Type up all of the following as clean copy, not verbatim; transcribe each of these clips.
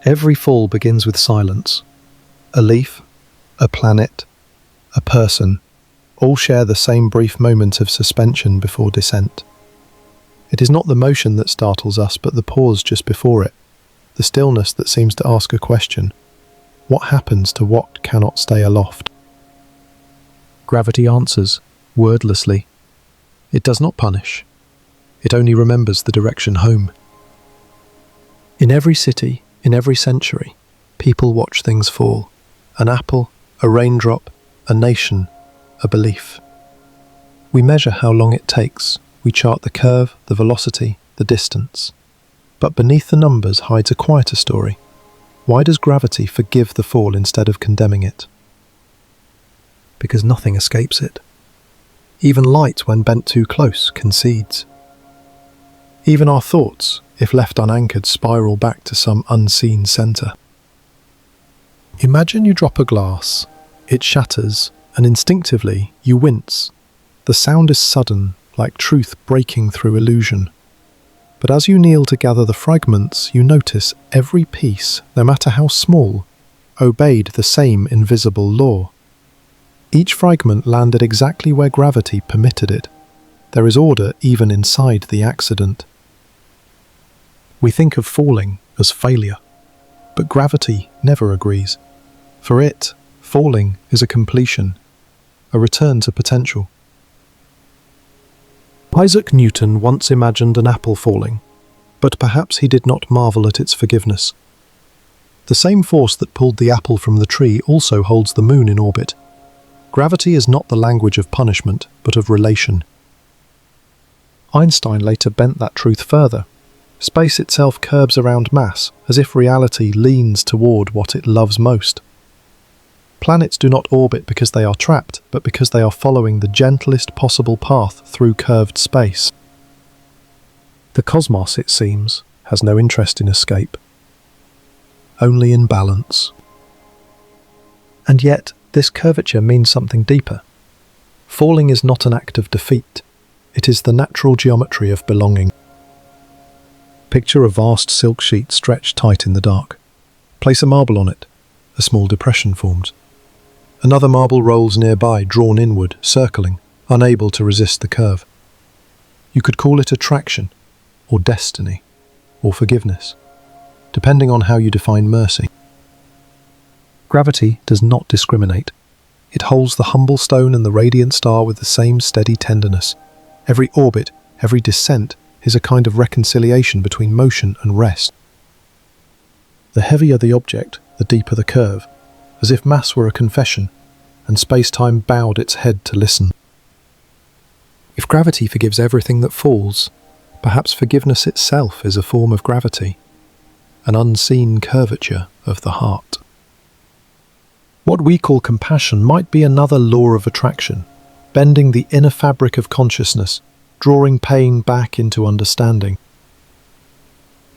Every fall begins with silence. A leaf, a planet, a person, all share the same brief moment of suspension before descent. It is not the motion that startles us, but the pause just before it, the stillness that seems to ask a question. What happens to what cannot stay aloft? Gravity answers, wordlessly. It does not punish. It only remembers the direction home. In every city, in every century, people watch things fall. An apple, a raindrop, a nation, a belief. We measure how long it takes. We chart the curve, the velocity, the distance. But beneath the numbers hides a quieter story. Why does gravity forgive the fall instead of condemning it? Because nothing escapes it. Even light, when bent too close, concedes. Even our thoughts, if left unanchored, spiral back to some unseen centre. Imagine you drop a glass, it shatters, and instinctively you wince. The sound is sudden, like truth breaking through illusion. But as you kneel to gather the fragments, you notice every piece, no matter how small, obeyed the same invisible law. Each fragment landed exactly where gravity permitted it. There is order even inside the accident. We think of falling as failure, but gravity never agrees. For it, falling is a completion, a return to potential. Isaac Newton once imagined an apple falling, but perhaps he did not marvel at its forgiveness. The same force that pulled the apple from the tree also holds the moon in orbit. Gravity is not the language of punishment, but of relation. Einstein later bent that truth further. Space itself curbs around mass, as if reality leans toward what it loves most. Planets do not orbit because they are trapped, but because they are following the gentlest possible path through curved space. The cosmos, it seems, has no interest in escape, only in balance. And yet, this curvature means something deeper. Falling is not an act of defeat. It is the natural geometry of belonging. Picture a vast silk sheet stretched tight in the dark. Place a marble on it. A small depression forms. Another marble rolls nearby, drawn inward, circling, unable to resist the curve. You could call it attraction, or destiny, or forgiveness, depending on how you define mercy. Gravity does not discriminate. It holds the humble stone and the radiant star with the same steady tenderness. Every orbit, every descent, is a kind of reconciliation between motion and rest. The heavier the object, the deeper the curve, as if mass were a confession, and space-time bowed its head to listen. If gravity forgives everything that falls, perhaps forgiveness itself is a form of gravity, an unseen curvature of the heart. What we call compassion might be another law of attraction, bending the inner fabric of consciousness, drawing pain back into understanding.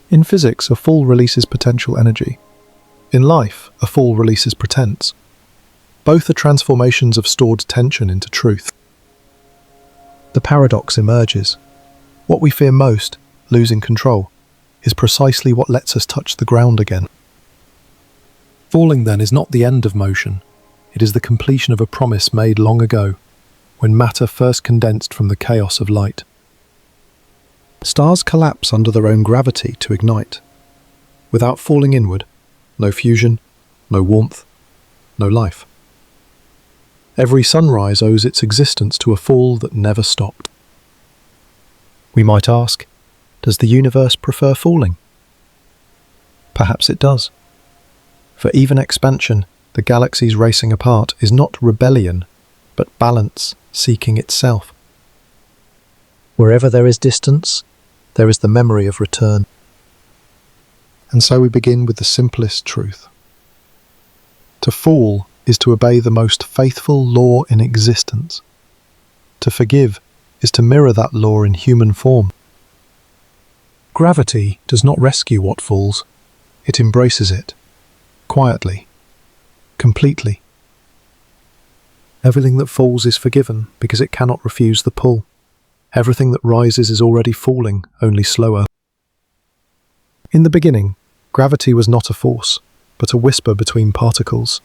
In physics, a fall releases potential energy. In life, a fall releases pretense. Both are transformations of stored tension into truth. The paradox emerges. What we fear most, losing control, is precisely what lets us touch the ground again. Falling, then, is not the end of motion. It is the completion of a promise made long ago, when matter first condensed from the chaos of light. Stars collapse under their own gravity to ignite. Without falling inward, no fusion, no warmth, no life. Every sunrise owes its existence to a fall that never stopped. We might ask, does the universe prefer falling? Perhaps it does. For even expansion, the galaxies racing apart, is not rebellion, but balance seeking itself. Wherever there is distance, there is the memory of return. And so we begin with the simplest truth. To fall is to obey the most faithful law in existence. To forgive is to mirror that law in human form. Gravity does not rescue what falls. It embraces it, quietly, completely. Everything that falls is forgiven because it cannot refuse the pull. Everything that rises is already falling, only slower. In the beginning, Gravity was not a force, but a whisper between particles,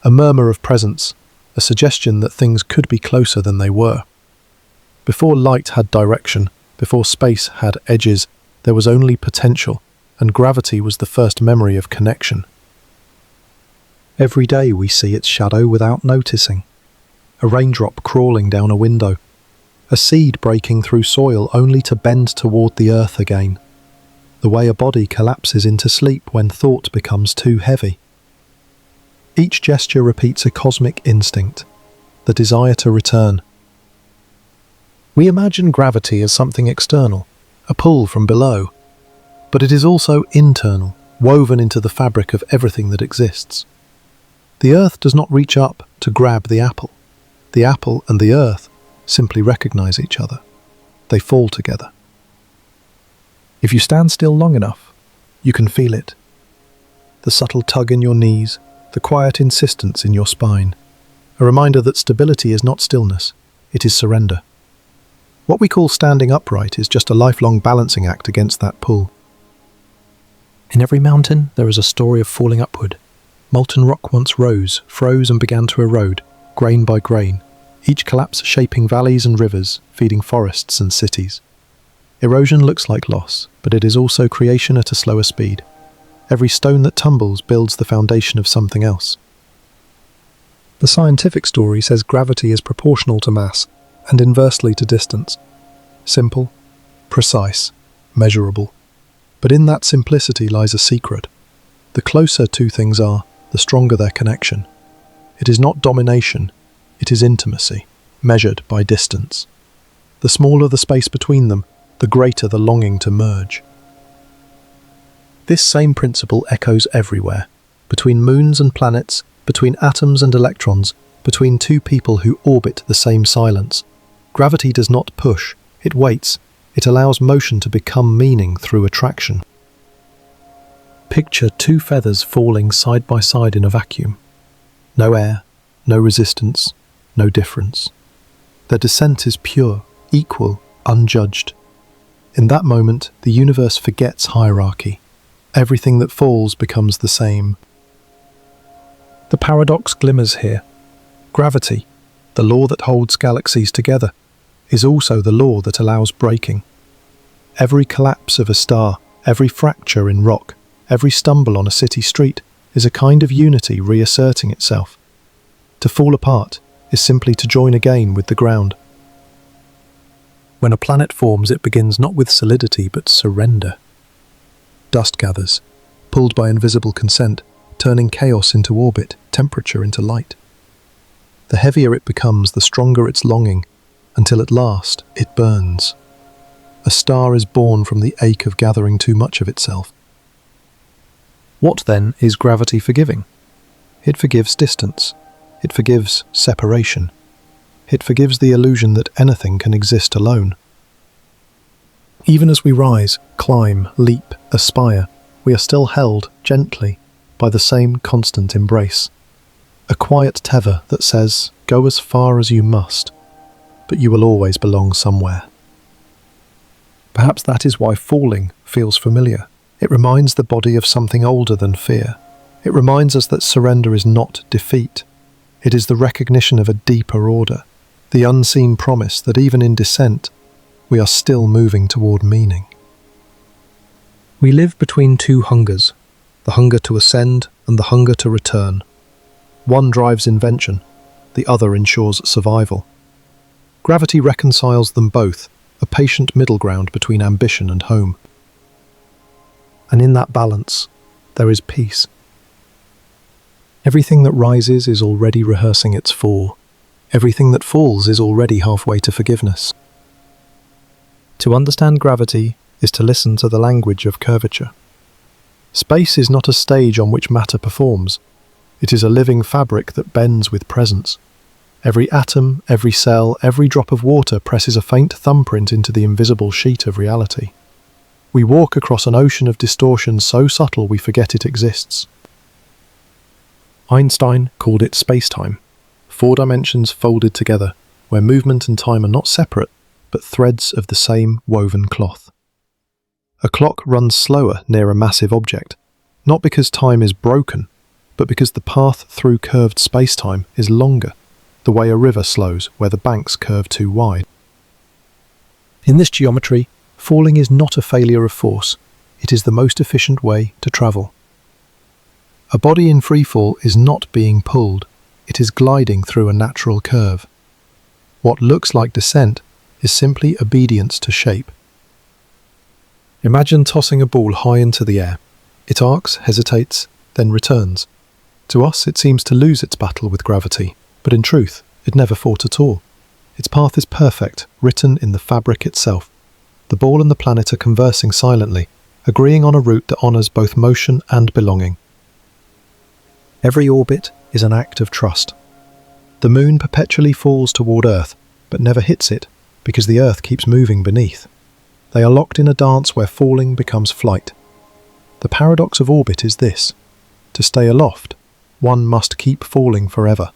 a murmur of presence, a suggestion that things could be closer than they were. Before light had direction, before space had edges, there was only potential, and gravity was the first memory of connection. Every day we see its shadow without noticing. A raindrop crawling down a window, a seed breaking through soil only to bend toward the earth again. The way a body collapses into sleep when thought becomes too heavy. Each gesture repeats a cosmic instinct, the desire to return. We imagine gravity as something external, a pull from below, but it is also internal, woven into the fabric of everything that exists. The earth does not reach up to grab the apple. The apple and the earth simply recognize each other. They fall together. If you stand still long enough, you can feel it. The subtle tug in your knees, the quiet insistence in your spine, a reminder that stability is not stillness, it is surrender. What we call standing upright is just a lifelong balancing act against that pull. In every mountain, there is a story of falling upward. Molten rock once rose, froze and began to erode, grain by grain, each collapse shaping valleys and rivers, feeding forests and cities. Erosion looks like loss, but it is also creation at a slower speed. Every stone that tumbles builds the foundation of something else. The scientific story says gravity is proportional to mass and inversely to distance. Simple, precise, measurable. But in that simplicity lies a secret. The closer two things are, the stronger their connection. It is not domination, it is intimacy, measured by distance. The smaller the space between them, the greater the longing to merge. This same principle echoes everywhere, between moons and planets, between atoms and electrons, between two people who orbit the same silence. Gravity does not push, it waits, it allows motion to become meaning through attraction. Picture two feathers falling side by side in a vacuum. No air, no resistance, no difference. Their descent is pure, equal, unjudged. In that moment, the universe forgets hierarchy. Everything that falls becomes the same. The paradox glimmers here. Gravity, the law that holds galaxies together, is also the law that allows breaking. Every collapse of a star, every fracture in rock, every stumble on a city street is a kind of unity reasserting itself. To fall apart is simply to join again with the ground. When a planet forms, it begins not with solidity but surrender. Dust gathers, pulled by invisible consent, turning chaos into orbit, temperature into light. The heavier it becomes, the stronger its longing, until at last it burns. A star is born from the ache of gathering too much of itself. What then is gravity forgiving? It forgives distance. It forgives separation. It forgives the illusion that anything can exist alone. Even as we rise, climb, leap, aspire, we are still held, gently, by the same constant embrace. A quiet tether that says, go as far as you must, but you will always belong somewhere. Perhaps that is why falling feels familiar. It reminds the body of something older than fear. It reminds us that surrender is not defeat. It is the recognition of a deeper order, the unseen promise that even in descent, we are still moving toward meaning. We live between two hungers, the hunger to ascend and the hunger to return. One drives invention, the other ensures survival. Gravity reconciles them both, a patient middle ground between ambition and home. And in that balance, there is peace. Everything that rises is already rehearsing its fall. Everything that falls is already halfway to forgiveness. To understand gravity is to listen to the language of curvature. Space is not a stage on which matter performs. It is a living fabric that bends with presence. Every atom, every cell, every drop of water presses a faint thumbprint into the invisible sheet of reality. We walk across an ocean of distortion so subtle we forget it exists. Einstein called it spacetime, 4 dimensions folded together, where movement and time are not separate, but threads of the same woven cloth. A clock runs slower near a massive object, Not because time is broken, but because the path through curved spacetime is longer, the way a river slows where the banks curve too wide. In this geometry, falling is not a failure of force, it is the most efficient way to travel. A body in freefall is not being pulled, it is gliding through a natural curve. What looks like descent is simply obedience to shape. Imagine tossing a ball high into the air. It arcs, hesitates, then returns. To us, it seems to lose its battle with gravity, but in truth, it never fought at all. Its path is perfect, written in the fabric itself. The ball and the planet are conversing silently, agreeing on a route that honours both motion and belonging. Every orbit is an act of trust. The moon perpetually falls toward Earth, but never hits it, because the Earth keeps moving beneath. They are locked in a dance where falling becomes flight. The paradox of orbit is this: to stay aloft, one must keep falling forever.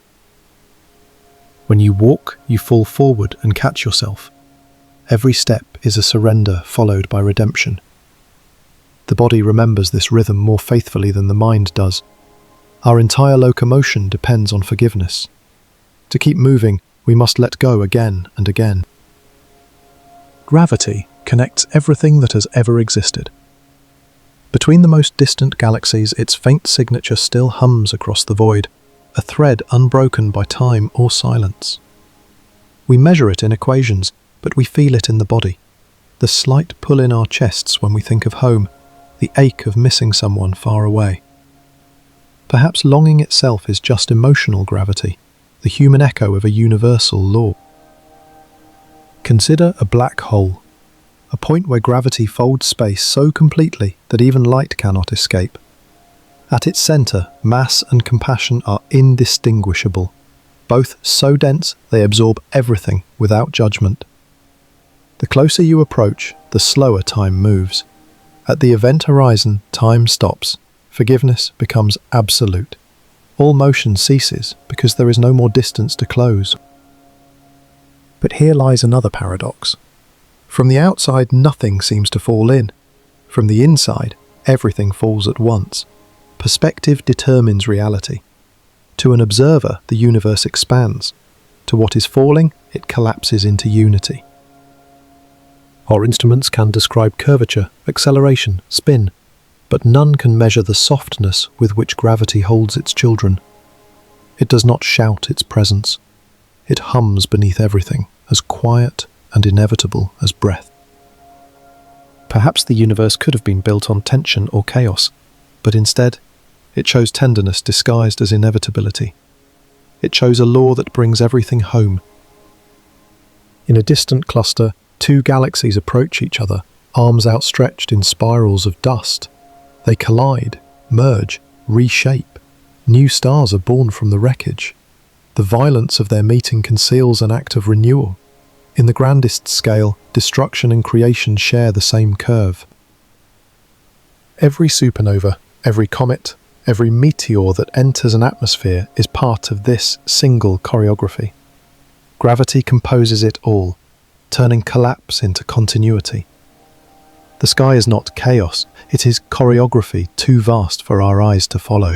When you walk, you fall forward and catch yourself. Every step is a surrender followed by redemption. The body remembers this rhythm more faithfully than the mind does. Our entire locomotion depends on forgiveness. To keep moving, we must let go again and again. Gravity connects everything that has ever existed. Between the most distant galaxies, its faint signature still hums across the void, a thread unbroken by time or silence. We measure it in equations, but we feel it in the body. The slight pull in our chests when we think of home, the ache of missing someone far away. Perhaps longing itself is just emotional gravity, the human echo of a universal law. Consider a black hole, a point where gravity folds space so completely that even light cannot escape. At its centre, mass and compassion are indistinguishable, both so dense they absorb everything without judgment. The closer you approach, the slower time moves. At the event horizon, time stops. Forgiveness becomes absolute. All motion ceases because there is no more distance to close. But here lies another paradox. From the outside, nothing seems to fall in. From the inside, everything falls at once. Perspective determines reality. To an observer, the universe expands. To what is falling, it collapses into unity. Our instruments can describe curvature, acceleration, spin, but none can measure the softness with which gravity holds its children. It does not shout its presence. It hums beneath everything, as quiet and inevitable as breath. Perhaps the universe could have been built on tension or chaos, but instead, it chose tenderness disguised as inevitability. It chose a law that brings everything home. In a distant cluster, two galaxies approach each other, arms outstretched in spirals of dust. They collide, merge, reshape. New stars are born from the wreckage. The violence of their meeting conceals an act of renewal. In the grandest scale, destruction and creation share the same curve. Every supernova, every comet, every meteor that enters an atmosphere is part of this single choreography. Gravity composes it all, turning collapse into continuity. The sky is not chaos, it is choreography too vast for our eyes to follow.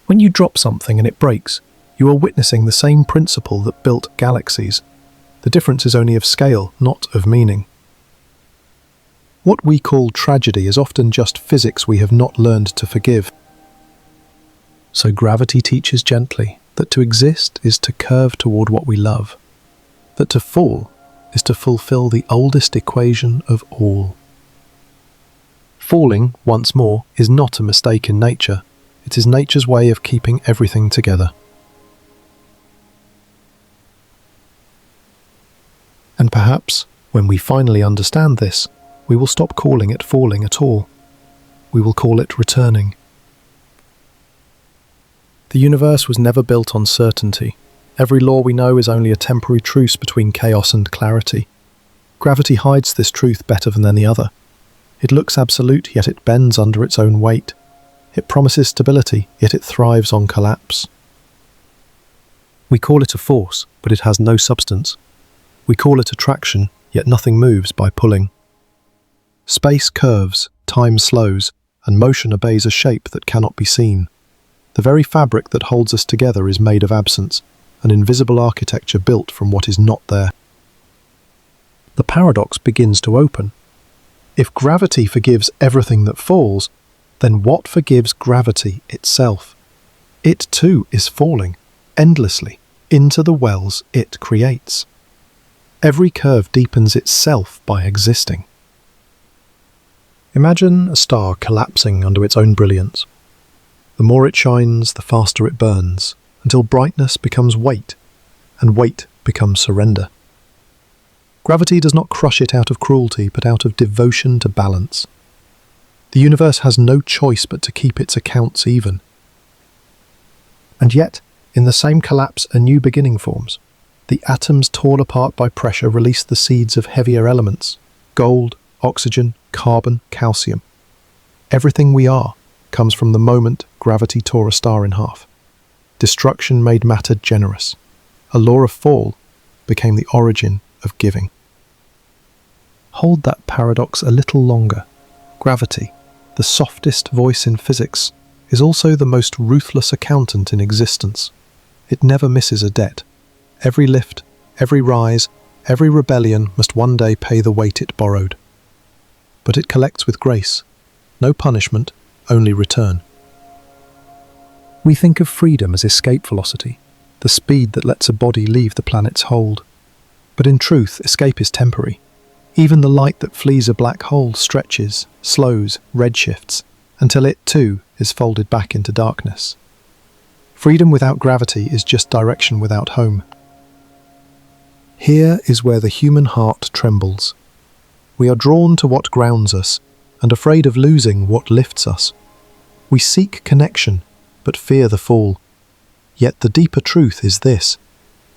When you drop something and it breaks, you are witnessing the same principle that built galaxies. The difference is only of scale, not of meaning. What we call tragedy is often just physics we have not learned to forgive. So gravity teaches gently that to exist is to curve toward what we love, that to fall is to fulfill the oldest equation of all. Falling, once more, is not a mistake in nature. It is nature's way of keeping everything together. And perhaps, when we finally understand this, we will stop calling it falling at all. We will call it returning. The universe was never built on certainty. Every law we know is only a temporary truce between chaos and clarity. Gravity hides this truth better than any other. It looks absolute, yet it bends under its own weight. It promises stability, yet it thrives on collapse. We call it a force, but it has no substance. We call it attraction, yet nothing moves by pulling. Space curves, time slows, and motion obeys a shape that cannot be seen. The very fabric that holds us together is made of absence, an invisible architecture built from what is not there. The paradox begins to open. If gravity forgives everything that falls, then what forgives gravity itself? It too is falling, endlessly, into the wells it creates. Every curve deepens itself by existing. Imagine a star collapsing under its own brilliance. The more it shines, the faster it burns, until brightness becomes weight, and weight becomes surrender. Gravity does not crush it out of cruelty, but out of devotion to balance. The universe has no choice but to keep its accounts even. And yet, in the same collapse, a new beginning forms. The atoms torn apart by pressure release the seeds of heavier elements: gold, oxygen, carbon, calcium. Everything we are comes from the moment gravity tore a star in half. Destruction made matter generous. A law of fall became the origin of giving. Hold that paradox a little longer. Gravity, the softest voice in physics, is also the most ruthless accountant in existence. It never misses a debt. Every lift, every rise, every rebellion must one day pay the weight it borrowed. But it collects with grace. No punishment, only return. We think of freedom as escape velocity, the speed that lets a body leave the planet's hold. But in truth, escape is temporary. Even the light that flees a black hole stretches, slows, redshifts, until it too is folded back into darkness. Freedom without gravity is just direction without home. Here is where the human heart trembles. We are drawn to what grounds us, and afraid of losing what lifts us. We seek connection, but fear the fall. Yet the deeper truth is this: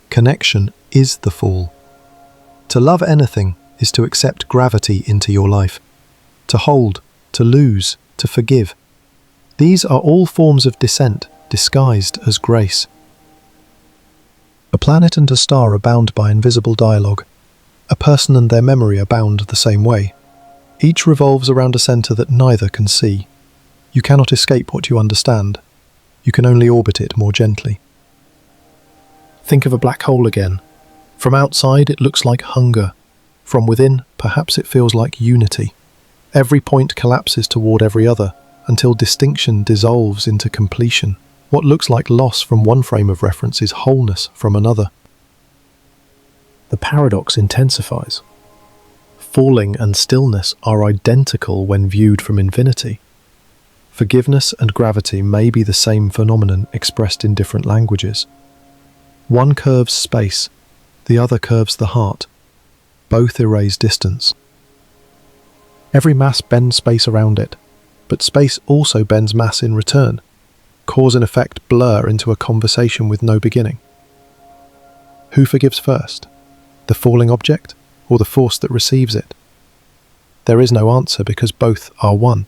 connection is the fall. To love anything is to accept gravity into your life. To hold, to lose, to forgive. These are all forms of descent, disguised as grace. A planet and a star are bound by invisible dialogue. A person and their memory are bound the same way. Each revolves around a centre that neither can see. You cannot escape what you understand. You can only orbit it more gently. Think of a black hole again. From outside, it looks like hunger. From within, perhaps it feels like unity. Every point collapses toward every other, until distinction dissolves into completion. What looks like loss from one frame of reference is wholeness from another. The paradox intensifies. Falling and stillness are identical when viewed from infinity. Forgiveness and gravity may be the same phenomenon expressed in different languages. One curves space, the other curves the heart. Both erase distance. Every mass bends space around it, but space also bends mass in return. Cause and effect blur into a conversation with no beginning. Who forgives first? The falling object, or the force that receives it? There is no answer because both are one.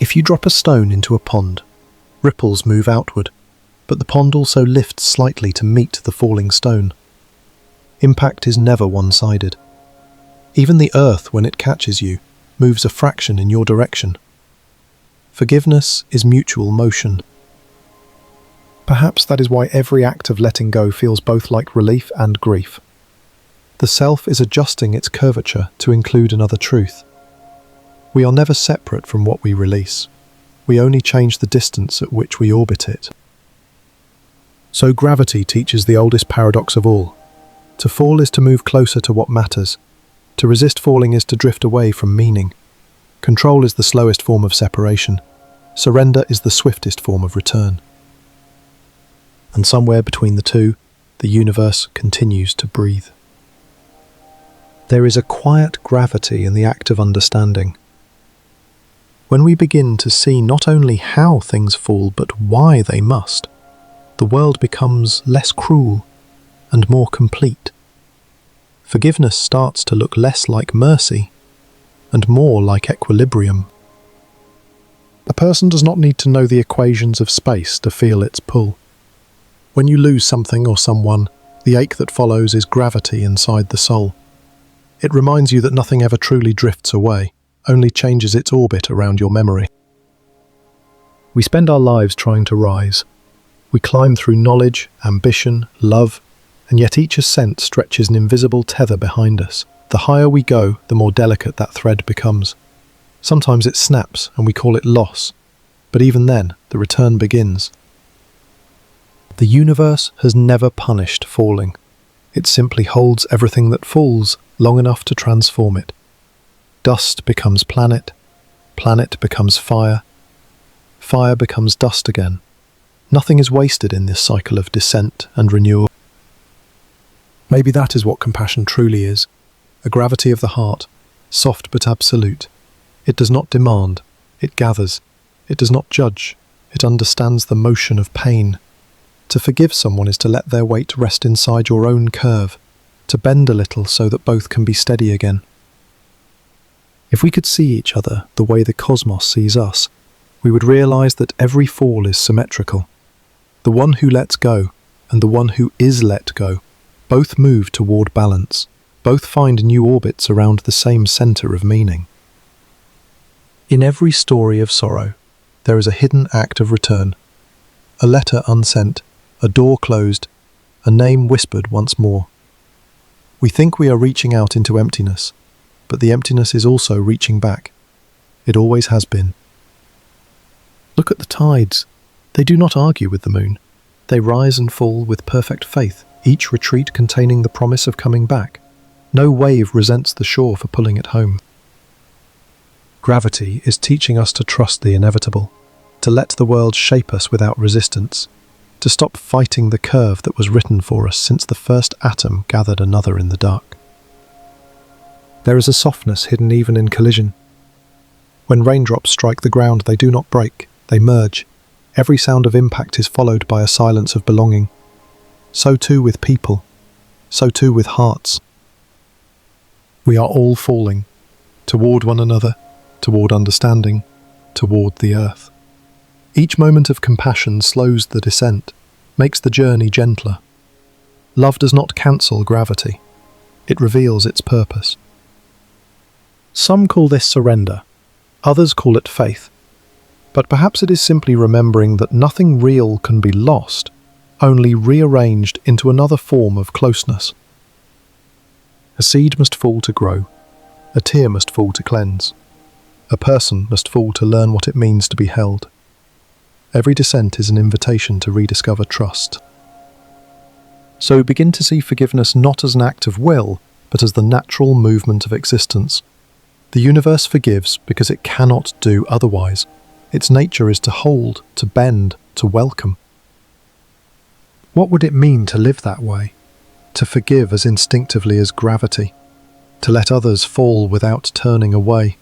If you drop a stone into a pond, ripples move outward, but the pond also lifts slightly to meet the falling stone. Impact is never one-sided. Even the earth, when it catches you, moves a fraction in your direction. Forgiveness is mutual motion. Perhaps that is why every act of letting go feels both like relief and grief. The self is adjusting its curvature to include another truth. We are never separate from what we release. We only change the distance at which we orbit it. So gravity teaches the oldest paradox of all. To fall is to move closer to what matters. To resist falling is to drift away from meaning. Control is the slowest form of separation. Surrender is the swiftest form of return. And somewhere between the two, the universe continues to breathe. There is a quiet gravity in the act of understanding. When we begin to see not only how things fall, but why they must, the world becomes less cruel and more complete. Forgiveness starts to look less like mercy and more like equilibrium. A person does not need to know the equations of space to feel its pull. When you lose something or someone, the ache that follows is gravity inside the soul. It reminds you that nothing ever truly drifts away, only changes its orbit around your memory. We spend our lives trying to rise. We climb through knowledge, ambition, love, and yet each ascent stretches an invisible tether behind us. The higher we go, the more delicate that thread becomes. Sometimes it snaps and we call it loss, but even then, the return begins. The universe has never punished falling. It simply holds everything that falls long enough to transform it. Dust becomes planet, planet becomes fire, fire becomes dust again. Nothing is wasted in this cycle of descent and renewal. Maybe that is what compassion truly is, a gravity of the heart, soft but absolute. It does not demand, it gathers. It does not judge, it understands the motion of pain. To forgive someone is to let their weight rest inside your own curve, to bend a little so that both can be steady again. If we could see each other the way the cosmos sees us, we would realize that every fall is symmetrical. The one who lets go and the one who is let go both move toward balance, both find new orbits around the same center of meaning. In every story of sorrow, there is a hidden act of return, a letter unsent, a door closed, a name whispered once more. We think we are reaching out into emptiness, but the emptiness is also reaching back. It always has been. Look at the tides. They do not argue with the moon. They rise and fall with perfect faith, each retreat containing the promise of coming back. No wave resents the shore for pulling it home. Gravity is teaching us to trust the inevitable, to let the world shape us without resistance, to stop fighting the curve that was written for us since the first atom gathered another in the dark. There is a softness hidden even in collision. When raindrops strike the ground, they do not break, they merge. Every sound of impact is followed by a silence of belonging. So too with people, so too with hearts. We are all falling, toward one another, toward understanding, toward the earth. Each moment of compassion slows the descent, makes the journey gentler. Love does not cancel gravity. It reveals its purpose. Some call this surrender, others call it faith. But perhaps it is simply remembering that nothing real can be lost, only rearranged into another form of closeness. A seed must fall to grow, a tear must fall to cleanse. A person must fall to learn what it means to be held. Every descent is an invitation to rediscover trust. So begin to see forgiveness not as an act of will, but as the natural movement of existence. The universe forgives because it cannot do otherwise. Its nature is to hold, to bend, to welcome. What would it mean to live that way? To forgive as instinctively as gravity? To let others fall without turning away?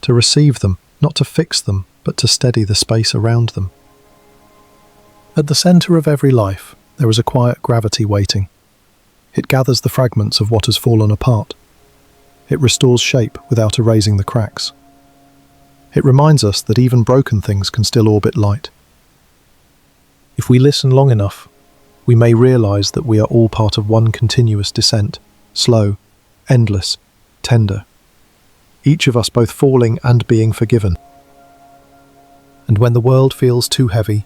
To receive them, not to fix them, but to steady the space around them? At the center of every life, there is a quiet gravity waiting. It gathers the fragments of what has fallen apart. It restores shape without erasing the cracks. It reminds us that even broken things can still orbit light. If we listen long enough, we may realize that we are all part of one continuous descent, slow, endless, tender. Each of us both falling and being forgiven. And when the world feels too heavy,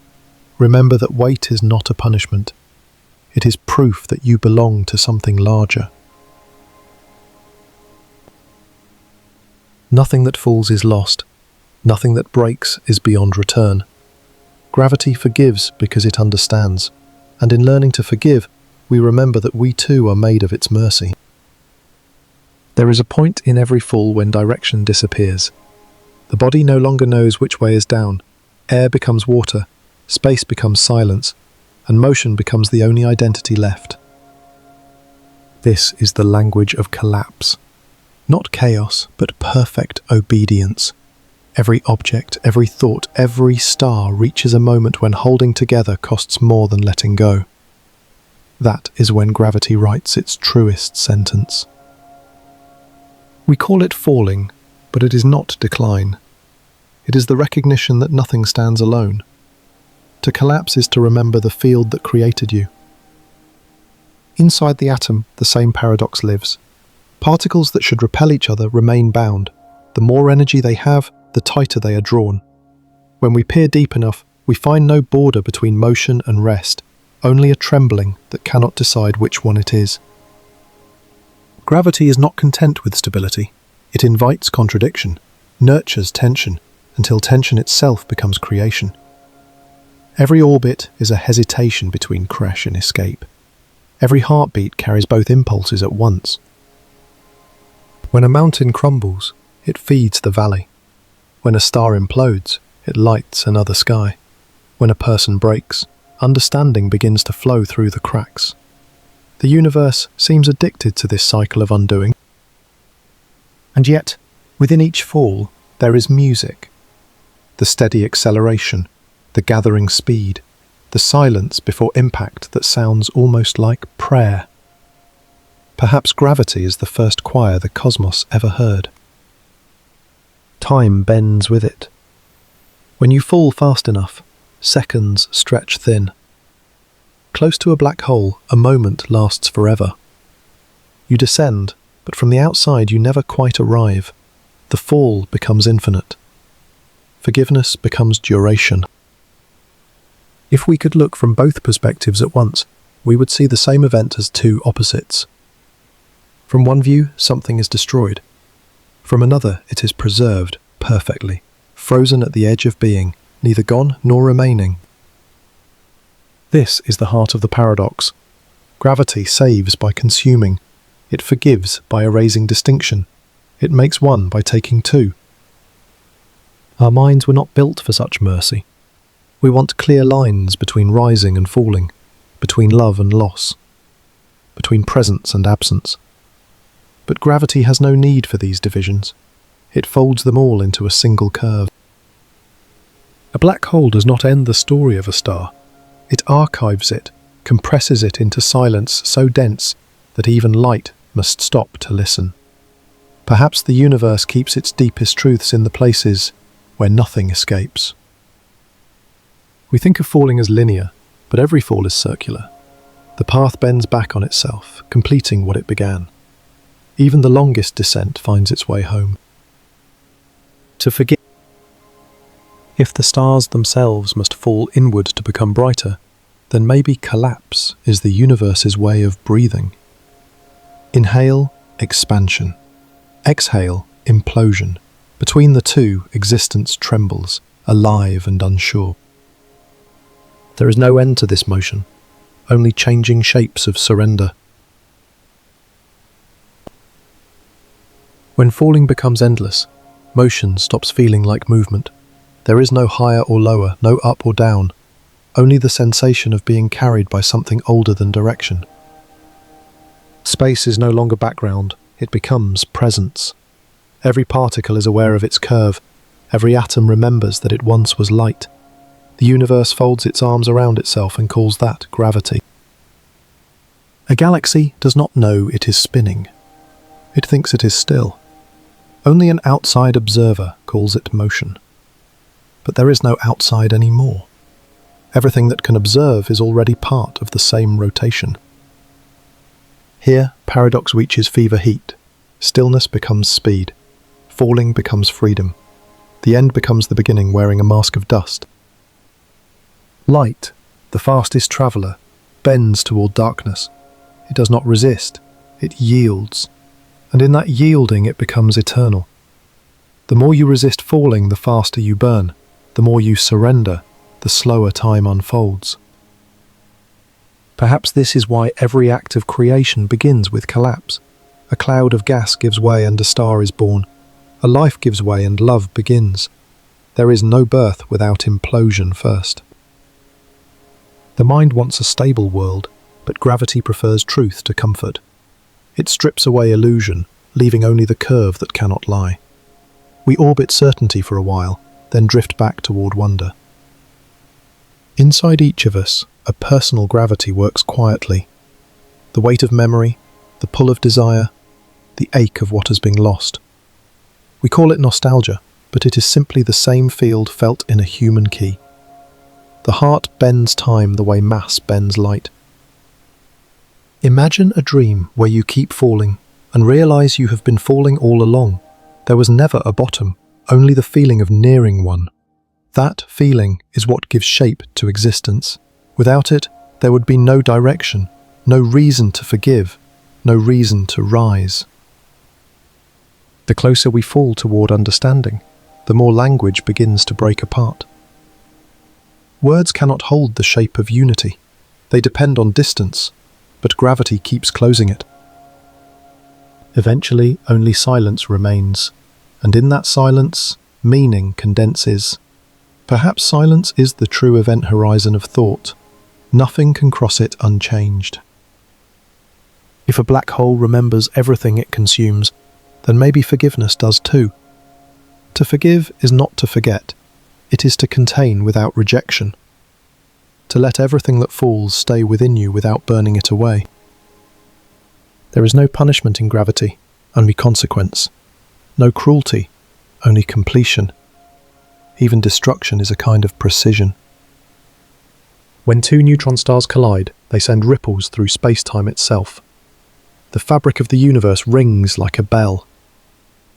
remember that weight is not a punishment. It is proof that you belong to something larger. Nothing that falls is lost. Nothing that breaks is beyond return. Gravity forgives because it understands, and in learning to forgive, we remember that we too are made of its mercy. There is a point in every fall when direction disappears. The body no longer knows which way is down. Air becomes water, space becomes silence, and motion becomes the only identity left. This is the language of collapse. Not chaos, but perfect obedience. Every object, every thought, every star reaches a moment when holding together costs more than letting go. That is when gravity writes its truest sentence. We call it falling, but it is not decline. It is the recognition that nothing stands alone. To collapse is to remember the field that created you. Inside the atom, the same paradox lives. Particles that should repel each other remain bound. The more energy they have, the tighter they are drawn. When we peer deep enough, we find no border between motion and rest, only a trembling that cannot decide which one it is. Gravity is not content with stability. It invites contradiction, nurtures tension, until tension itself becomes creation. Every orbit is a hesitation between crash and escape. Every heartbeat carries both impulses at once. When a mountain crumbles, it feeds the valley. When a star implodes, it lights another sky. When a person breaks, understanding begins to flow through the cracks. The universe seems addicted to this cycle of undoing. And yet, within each fall, there is music. The steady acceleration, the gathering speed, the silence before impact that sounds almost like prayer. Perhaps gravity is the first choir the cosmos ever heard. Time bends with it. When you fall fast enough, seconds stretch thin. Close to a black hole, a moment lasts forever. You descend, but from the outside you never quite arrive. The fall becomes infinite. Forgiveness becomes duration. If we could look from both perspectives at once, we would see the same event as two opposites. From one view, something is destroyed. From another, it is preserved perfectly, frozen at the edge of being, neither gone nor remaining. This is the heart of the paradox. Gravity saves by consuming. It forgives by erasing distinction. It makes one by taking two. Our minds were not built for such mercy. We want clear lines between rising and falling, between love and loss, between presence and absence. But gravity has no need for these divisions. It folds them all into a single curve. A black hole does not end the story of a star. It archives it, compresses it into silence so dense that even light must stop to listen. Perhaps the universe keeps its deepest truths in the places where nothing escapes. We think of falling as linear, but every fall is circular. The path bends back on itself, completing what it began. Even the longest descent finds its way home. To forgive. If the stars themselves must fall inward to become brighter, then maybe collapse is the universe's way of breathing. Inhale, expansion. Exhale, implosion. Between the two, existence trembles, alive and unsure. There is no end to this motion, only changing shapes of surrender. When falling becomes endless, motion stops feeling like movement. There is no higher or lower, no up or down, only the sensation of being carried by something older than direction. Space is no longer background, it becomes presence. Every particle is aware of its curve, every atom remembers that it once was light. The universe folds its arms around itself and calls that gravity. A galaxy does not know it is spinning. It thinks it is still. Only an outside observer calls it motion. But there is no outside anymore. Everything that can observe is already part of the same rotation. Here, paradox reaches fever heat. Stillness becomes speed. Falling becomes freedom. The end becomes the beginning wearing a mask of dust. Light, the fastest traveller, bends toward darkness. It does not resist, it yields. And in that yielding it becomes eternal. The more you resist falling, the faster you burn. The more you surrender, the slower time unfolds. Perhaps this is why every act of creation begins with collapse. A cloud of gas gives way and a star is born. A life gives way and love begins. There is no birth without implosion first. The mind wants a stable world, but gravity prefers truth to comfort. It strips away illusion, leaving only the curve that cannot lie. We orbit certainty for a while, then drift back toward wonder. Inside each of us, a personal gravity works quietly. The weight of memory, the pull of desire, the ache of what has been lost. We call it nostalgia, but it is simply the same field felt in a human key. The heart bends time the way mass bends light. Imagine a dream where you keep falling and realize you have been falling all along. There was never a bottom, only the feeling of nearing one. That feeling is what gives shape to existence. Without it, there would be no direction, no reason to forgive, no reason to rise. The closer we fall toward understanding, the more language begins to break apart. Words cannot hold the shape of unity. They depend on distance, but gravity keeps closing it. Eventually, only silence remains, and in that silence, meaning condenses. Perhaps silence is the true event horizon of thought. Nothing can cross it unchanged. If a black hole remembers everything it consumes, then maybe forgiveness does too. To forgive is not to forget. It is to contain without rejection. To let everything that falls stay within you without burning it away. There is no punishment in gravity, only consequence. No cruelty, only completion. Even destruction is a kind of precision. When two neutron stars collide, they send ripples through space-time itself. The fabric of the universe rings like a bell.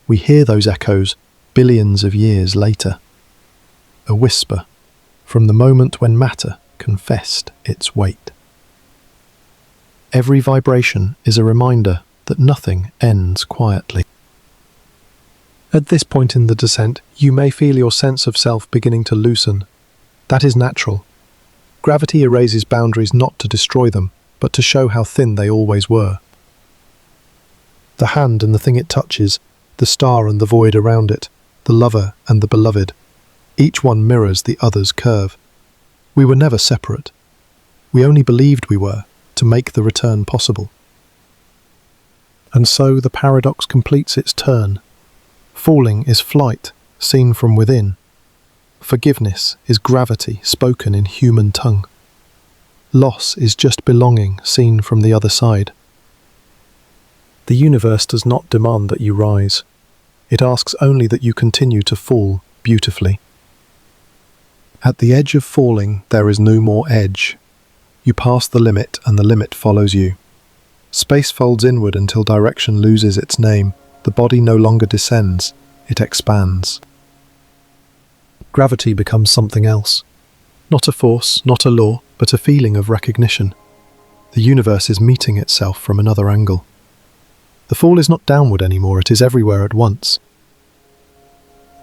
We hear those echoes billions of years later. A whisper from the moment when matter confessed its weight. Every vibration is a reminder that nothing ends quietly. At this point in the descent, you may feel your sense of self beginning to loosen. That is natural. Gravity erases boundaries not to destroy them, but to show how thin they always were. The hand and the thing it touches, the star and the void around it, the lover and the beloved, each one mirrors the other's curve. We were never separate. We only believed we were, to make the return possible. And so the paradox completes its turn. Falling is flight, seen from within. Forgiveness is gravity, spoken in human tongue. Loss is just belonging, seen from the other side. The universe does not demand that you rise. It asks only that you continue to fall beautifully. At the edge of falling, there is no more edge. You pass the limit, and the limit follows you. Space folds inward until direction loses its name. The body no longer descends, it expands. Gravity becomes something else. Not a force, not a law, but a feeling of recognition. The universe is meeting itself from another angle. The fall is not downward anymore, it is everywhere at once.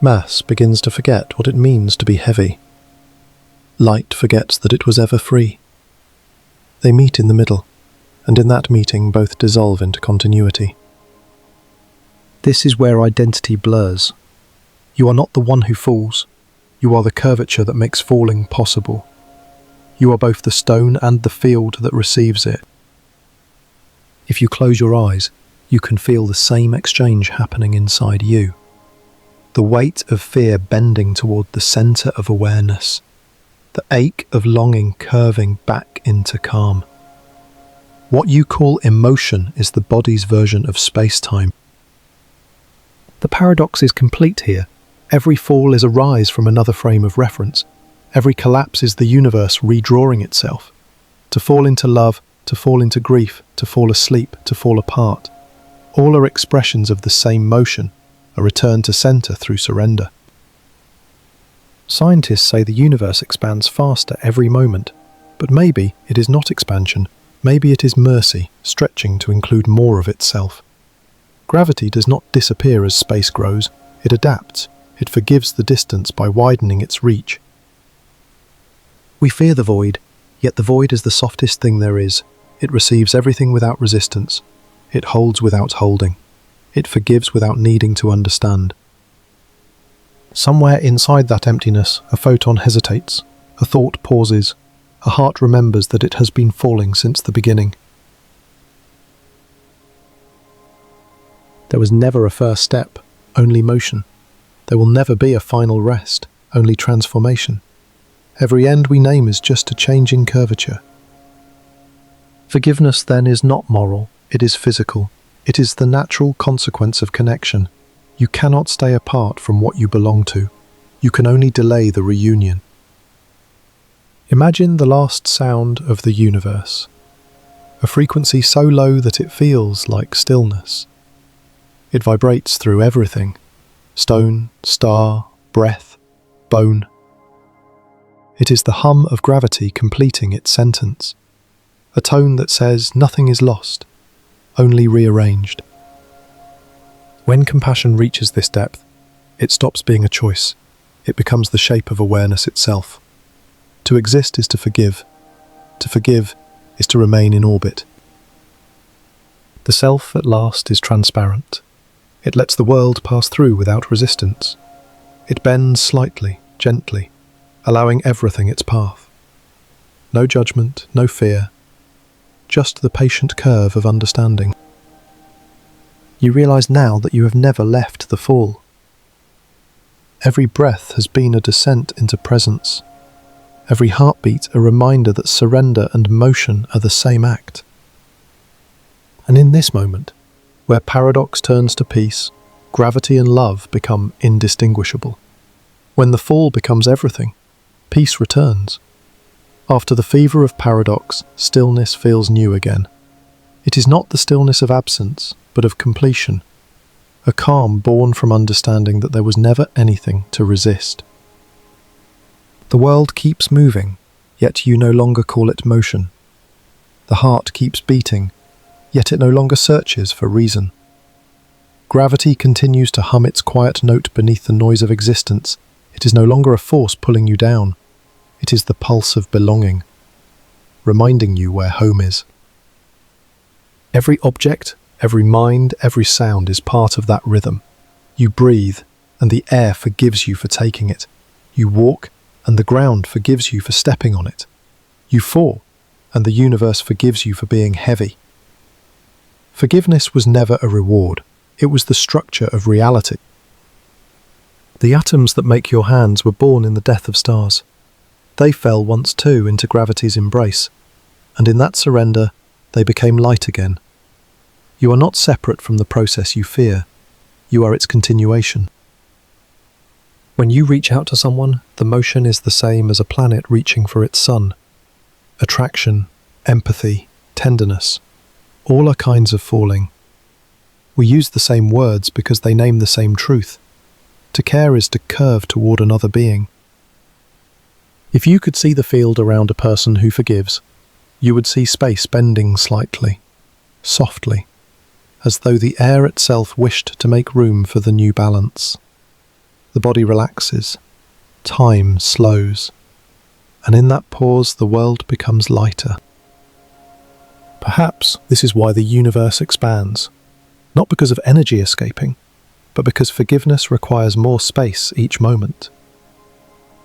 Mass begins to forget what it means to be heavy. Light forgets that it was ever free. They meet in the middle, and in that meeting both dissolve into continuity. This is where identity blurs. You are not the one who falls. You are the curvature that makes falling possible. You are both the stone and the field that receives it. If you close your eyes, you can feel the same exchange happening inside you. The weight of fear bending toward the center of awareness. The ache of longing curving back into calm. What you call emotion is the body's version of space-time. The paradox is complete here. Every fall is a rise from another frame of reference. Every collapse is the universe redrawing itself. To fall into love, to fall into grief, to fall asleep, to fall apart. All are expressions of the same motion, a return to center through surrender. Scientists say the universe expands faster every moment, but maybe it is not expansion, maybe it is mercy, stretching to include more of itself. Gravity does not disappear as space grows, it adapts, it forgives the distance by widening its reach. We fear the void, yet the void is the softest thing there is. It receives everything without resistance, it holds without holding, it forgives without needing to understand. Somewhere inside that emptiness, a photon hesitates, a thought pauses, a heart remembers that it has been falling since the beginning. There was never a first step, only motion. There will never be a final rest, only transformation. Every end we name is just a change in curvature. Forgiveness then is not moral, it is physical. It is the natural consequence of connection. You cannot stay apart from what you belong to. You can only delay the reunion. Imagine the last sound of the universe. A frequency so low that it feels like stillness. It vibrates through everything, Stone, star, breath, bone. It is the hum of gravity completing its sentence, a tone that says nothing is lost, only rearranged. When compassion reaches this depth, it stops being a choice. It becomes the shape of awareness itself. To exist is to forgive. To forgive is to remain in orbit. The self, at last, is transparent. It lets the world pass through without resistance. It bends slightly, gently, allowing everything its path. No judgment, no fear, just the patient curve of understanding. You realize now that you have never left the fall. Every breath has been a descent into presence. Every heartbeat a reminder that surrender and motion are the same act. And in this moment, where paradox turns to peace, gravity and love become indistinguishable. When the fall becomes everything, peace returns. After the fever of paradox, stillness feels new again. It is not the stillness of absence, but of completion, a calm born from understanding that there was never anything to resist. The world keeps moving, yet you no longer call it motion. The heart keeps beating, yet it no longer searches for reason. Gravity continues to hum its quiet note beneath the noise of existence. It is no longer a force pulling you down. It is the pulse of belonging, reminding you where home is. Every object, every mind, every sound is part of that rhythm. You breathe, and the air forgives you for taking it. You walk, and the ground forgives you for stepping on it. You fall, and the universe forgives you for being heavy. Forgiveness was never a reward. It was the structure of reality. The atoms that make your hands were born in the death of stars. They fell once too into gravity's embrace, and in that surrender, they became light again. You are not separate from the process you fear. You are its continuation. When you reach out to someone, the motion is the same as a planet reaching for its sun. Attraction, empathy, tenderness, all are kinds of falling. We use the same words because they name the same truth. To care is to curve toward another being. If you could see the field around a person who forgives, you would see space bending slightly, softly, as though the air itself wished to make room for the new balance. The body relaxes, time slows, and in that pause the world becomes lighter. Perhaps this is why the universe expands, not because of energy escaping, but because forgiveness requires more space each moment.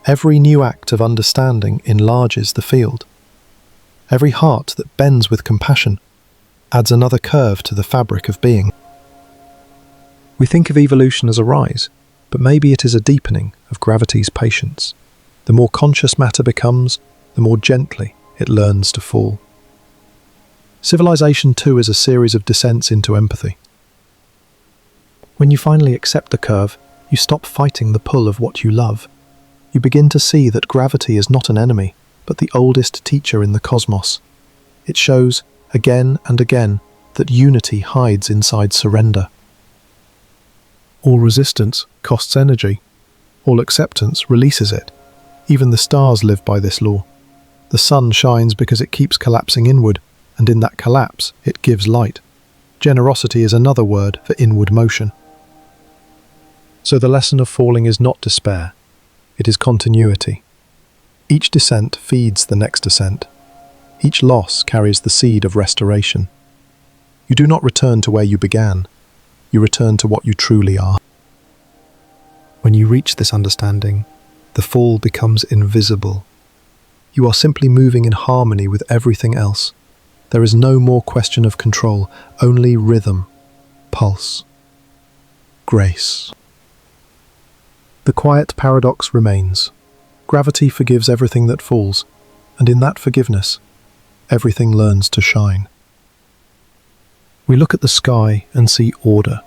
Every new act of understanding enlarges the field. Every heart that bends with compassion adds another curve to the fabric of being. We think of evolution as a rise, but maybe it is a deepening of gravity's patience. The more conscious matter becomes, the more gently it learns to fall. Civilization too is a series of descents into empathy. When you finally accept the curve, you stop fighting the pull of what you love. You begin to see that gravity is not an enemy, but the oldest teacher in the cosmos. It shows, again and again, that unity hides inside surrender. All resistance costs energy. All acceptance releases it. Even the stars live by this law. The sun shines because it keeps collapsing inward, and in that collapse, it gives light. Generosity is another word for inward motion. So the lesson of falling is not despair. It is continuity. Each descent feeds the next ascent. Each loss carries the seed of restoration. You do not return to where you began. You return to what you truly are. When you reach this understanding, the fall becomes invisible. You are simply moving in harmony with everything else. There is no more question of control, only rhythm, pulse, grace. The quiet paradox remains. Gravity forgives everything that falls, and in that forgiveness, everything learns to shine. We look at the sky and see order.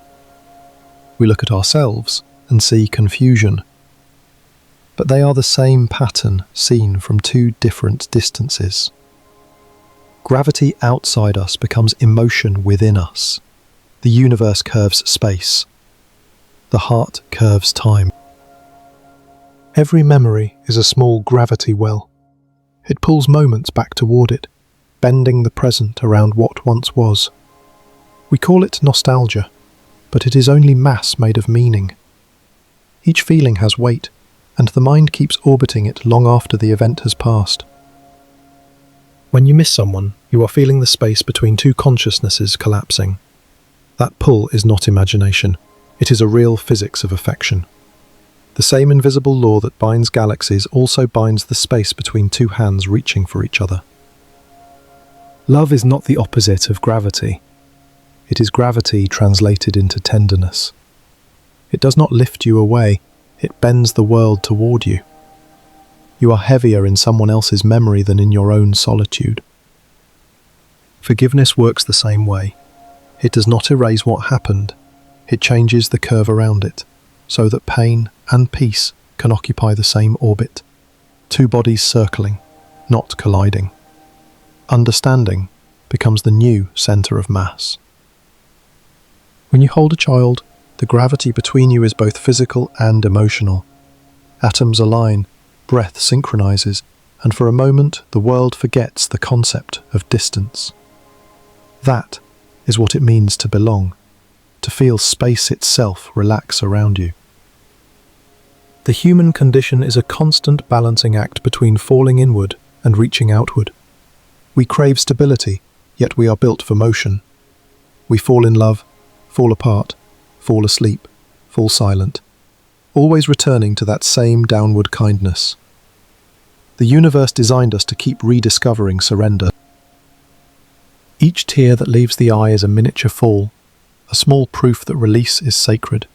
We look at ourselves and see confusion. But they are the same pattern seen from two different distances. Gravity outside us becomes emotion within us. The universe curves space. The heart curves time. Every memory is a small gravity well. It pulls moments back toward it, bending the present around what once was. We call it nostalgia, but it is only mass made of meaning. Each feeling has weight, and the mind keeps orbiting it long after the event has passed. When you miss someone, you are feeling the space between two consciousnesses collapsing. That pull is not imagination. It is a real physics of affection. The same invisible law that binds galaxies also binds the space between two hands reaching for each other. Love is not the opposite of gravity. It is gravity translated into tenderness. It does not lift you away, it bends the world toward you. You are heavier in someone else's memory than in your own solitude. Forgiveness works the same way. It does not erase what happened, it changes the curve around it, so that pain and peace can occupy the same orbit. Two bodies circling, not colliding. Understanding becomes the new centre of mass. When you hold a child, the gravity between you is both physical and emotional. Atoms align, breath synchronizes, and for a moment the world forgets the concept of distance. That is what it means to belong, to feel space itself relax around you. The human condition is a constant balancing act between falling inward and reaching outward. We crave stability, yet we are built for motion. We fall in love, fall apart, fall asleep, fall silent, always returning to that same downward kindness. The universe designed us to keep rediscovering surrender. Each tear that leaves the eye is a miniature fall, a small proof that release is sacred.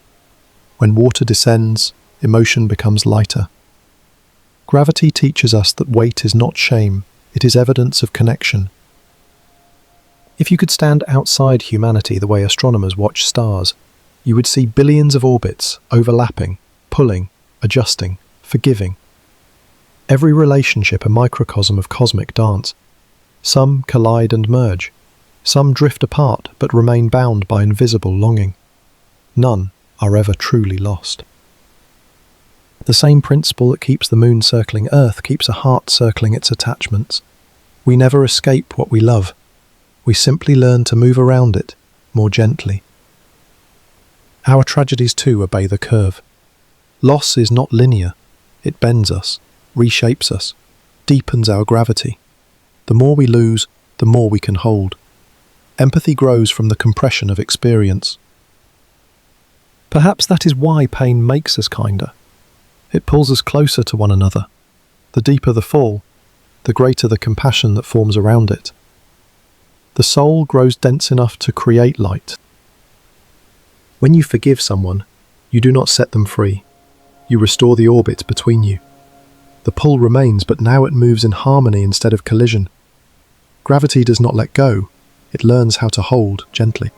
When water descends, emotion becomes lighter. Gravity teaches us that weight is not shame, it is evidence of connection. If you could stand outside humanity the way astronomers watch stars, you would see billions of orbits overlapping, pulling, adjusting, forgiving. Every relationship a microcosm of cosmic dance. Some collide and merge. Some drift apart but remain bound by invisible longing. None are ever truly lost. The same principle that keeps the moon circling Earth keeps a heart circling its attachments. We never escape what we love. We simply learn to move around it more gently. Our tragedies too obey the curve. Loss is not linear. It bends us, reshapes us, deepens our gravity. The more we lose, the more we can hold. Empathy grows from the compression of experience. Perhaps that is why pain makes us kinder. It pulls us closer to one another. The deeper the fall, the greater the compassion that forms around it. The soul grows dense enough to create light. When you forgive someone, you do not set them free. You restore the orbit between you. The pull remains, but now it moves in harmony instead of collision. Gravity does not let go. It learns how to hold gently.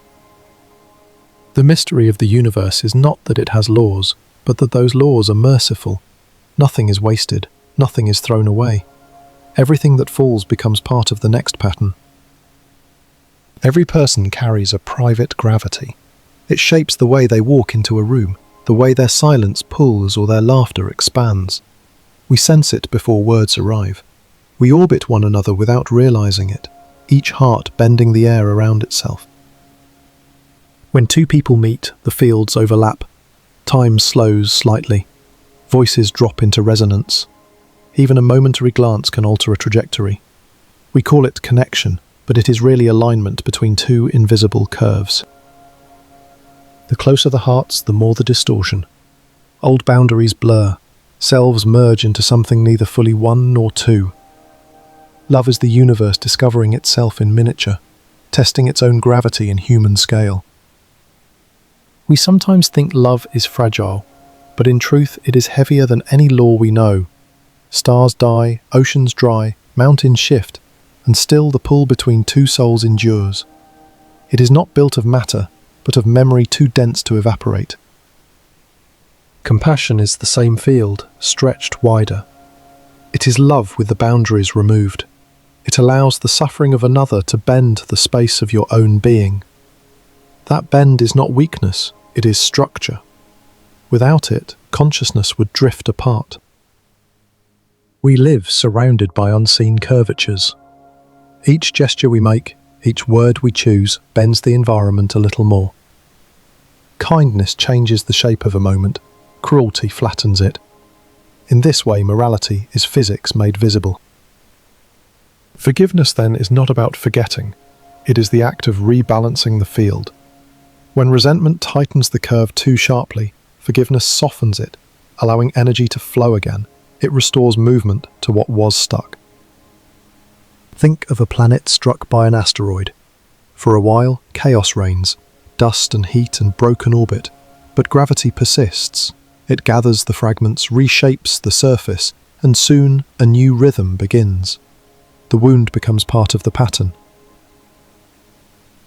The mystery of the universe is not that it has laws, but that those laws are merciful. Nothing is wasted. Nothing is thrown away. Everything that falls becomes part of the next pattern. Every person carries a private gravity. It shapes the way they walk into a room, the way their silence pulls or their laughter expands. We sense it before words arrive. We orbit one another without realizing it, each heart bending the air around itself. When two people meet, the fields overlap. Time slows slightly. Voices drop into resonance. Even a momentary glance can alter a trajectory. We call it connection, but it is really alignment between two invisible curves. The closer the hearts, the more the distortion. Old boundaries blur. Selves merge into something neither fully one nor two. Love is the universe discovering itself in miniature, testing its own gravity in human scale. We sometimes think love is fragile, but in truth it is heavier than any law we know. Stars die, oceans dry, mountains shift, and still the pull between two souls endures. It is not built of matter, but of memory too dense to evaporate. Compassion is the same field, stretched wider. It is love with the boundaries removed. It allows the suffering of another to bend the space of your own being. That bend is not weakness, it is structure. Without it, consciousness would drift apart. We live surrounded by unseen curvatures. Each gesture we make, each word we choose, bends the environment a little more. Kindness changes the shape of a moment, cruelty flattens it. In this way, morality is physics made visible. Forgiveness, then, is not about forgetting. It is the act of rebalancing the field. When resentment tightens the curve too sharply, forgiveness softens it, allowing energy to flow again. It restores movement to what was stuck. Think of a planet struck by an asteroid. For a while, chaos reigns, dust and heat and broken orbit, but gravity persists. It gathers the fragments, reshapes the surface, and soon a new rhythm begins. The wound becomes part of the pattern.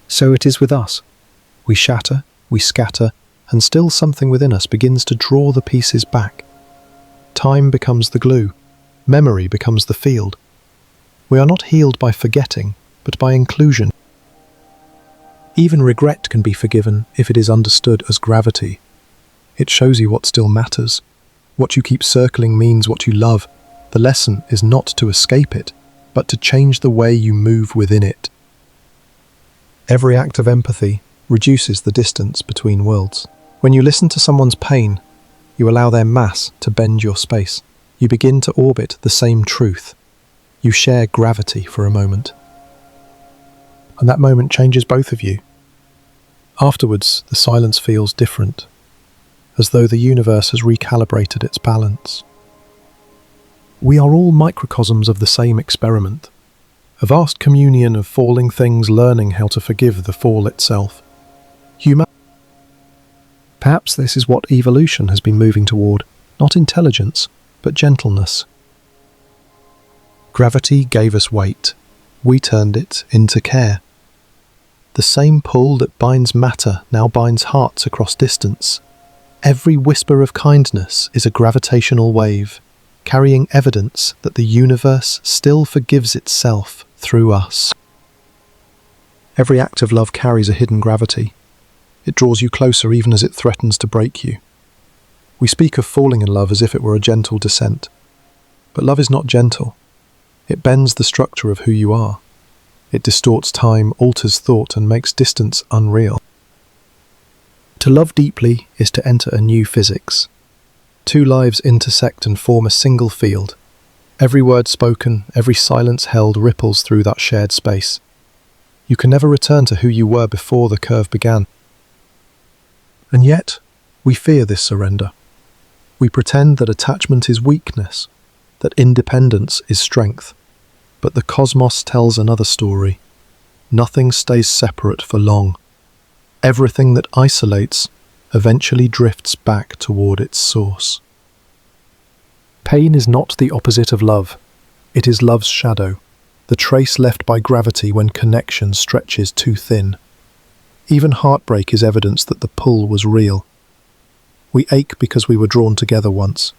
So it is with us. We shatter, we scatter, and still something within us begins to draw the pieces back. Time becomes the glue. Memory becomes the field. We are not healed by forgetting, but by inclusion. Even regret can be forgiven if it is understood as gravity. It shows you what still matters. What you keep circling means what you love. The lesson is not to escape it, but to change the way you move within it. Every act of empathy reduces the distance between worlds. When you listen to someone's pain, you allow their mass to bend your space. You begin to orbit the same truth. You share gravity for a moment. And that moment changes both of you. Afterwards, the silence feels different, as though the universe has recalibrated its balance. We are all microcosms of the same experiment, a vast communion of falling things learning how to forgive the fall itself. Perhaps this is what evolution has been moving toward, not intelligence, but gentleness. Gravity gave us weight. We turned it into care. The same pull that binds matter now binds hearts across distance. Every whisper of kindness is a gravitational wave, carrying evidence that the universe still forgives itself through us. Every act of love carries a hidden gravity. It draws you closer even as it threatens to break you. We speak of falling in love as if it were a gentle descent. But love is not gentle. It bends the structure of who you are. It distorts time, alters thought, and makes distance unreal. To love deeply is to enter a new physics. Two lives intersect and form a single field. Every word spoken, every silence held ripples through that shared space. You can never return to who you were before the curve began. And yet, we fear this surrender. We pretend that attachment is weakness, that independence is strength. But the cosmos tells another story. Nothing stays separate for long. Everything that isolates eventually drifts back toward its source. Pain is not the opposite of love. It is love's shadow, the trace left by gravity when connection stretches too thin. Even heartbreak is evidence that the pull was real. We ache because we were drawn together once.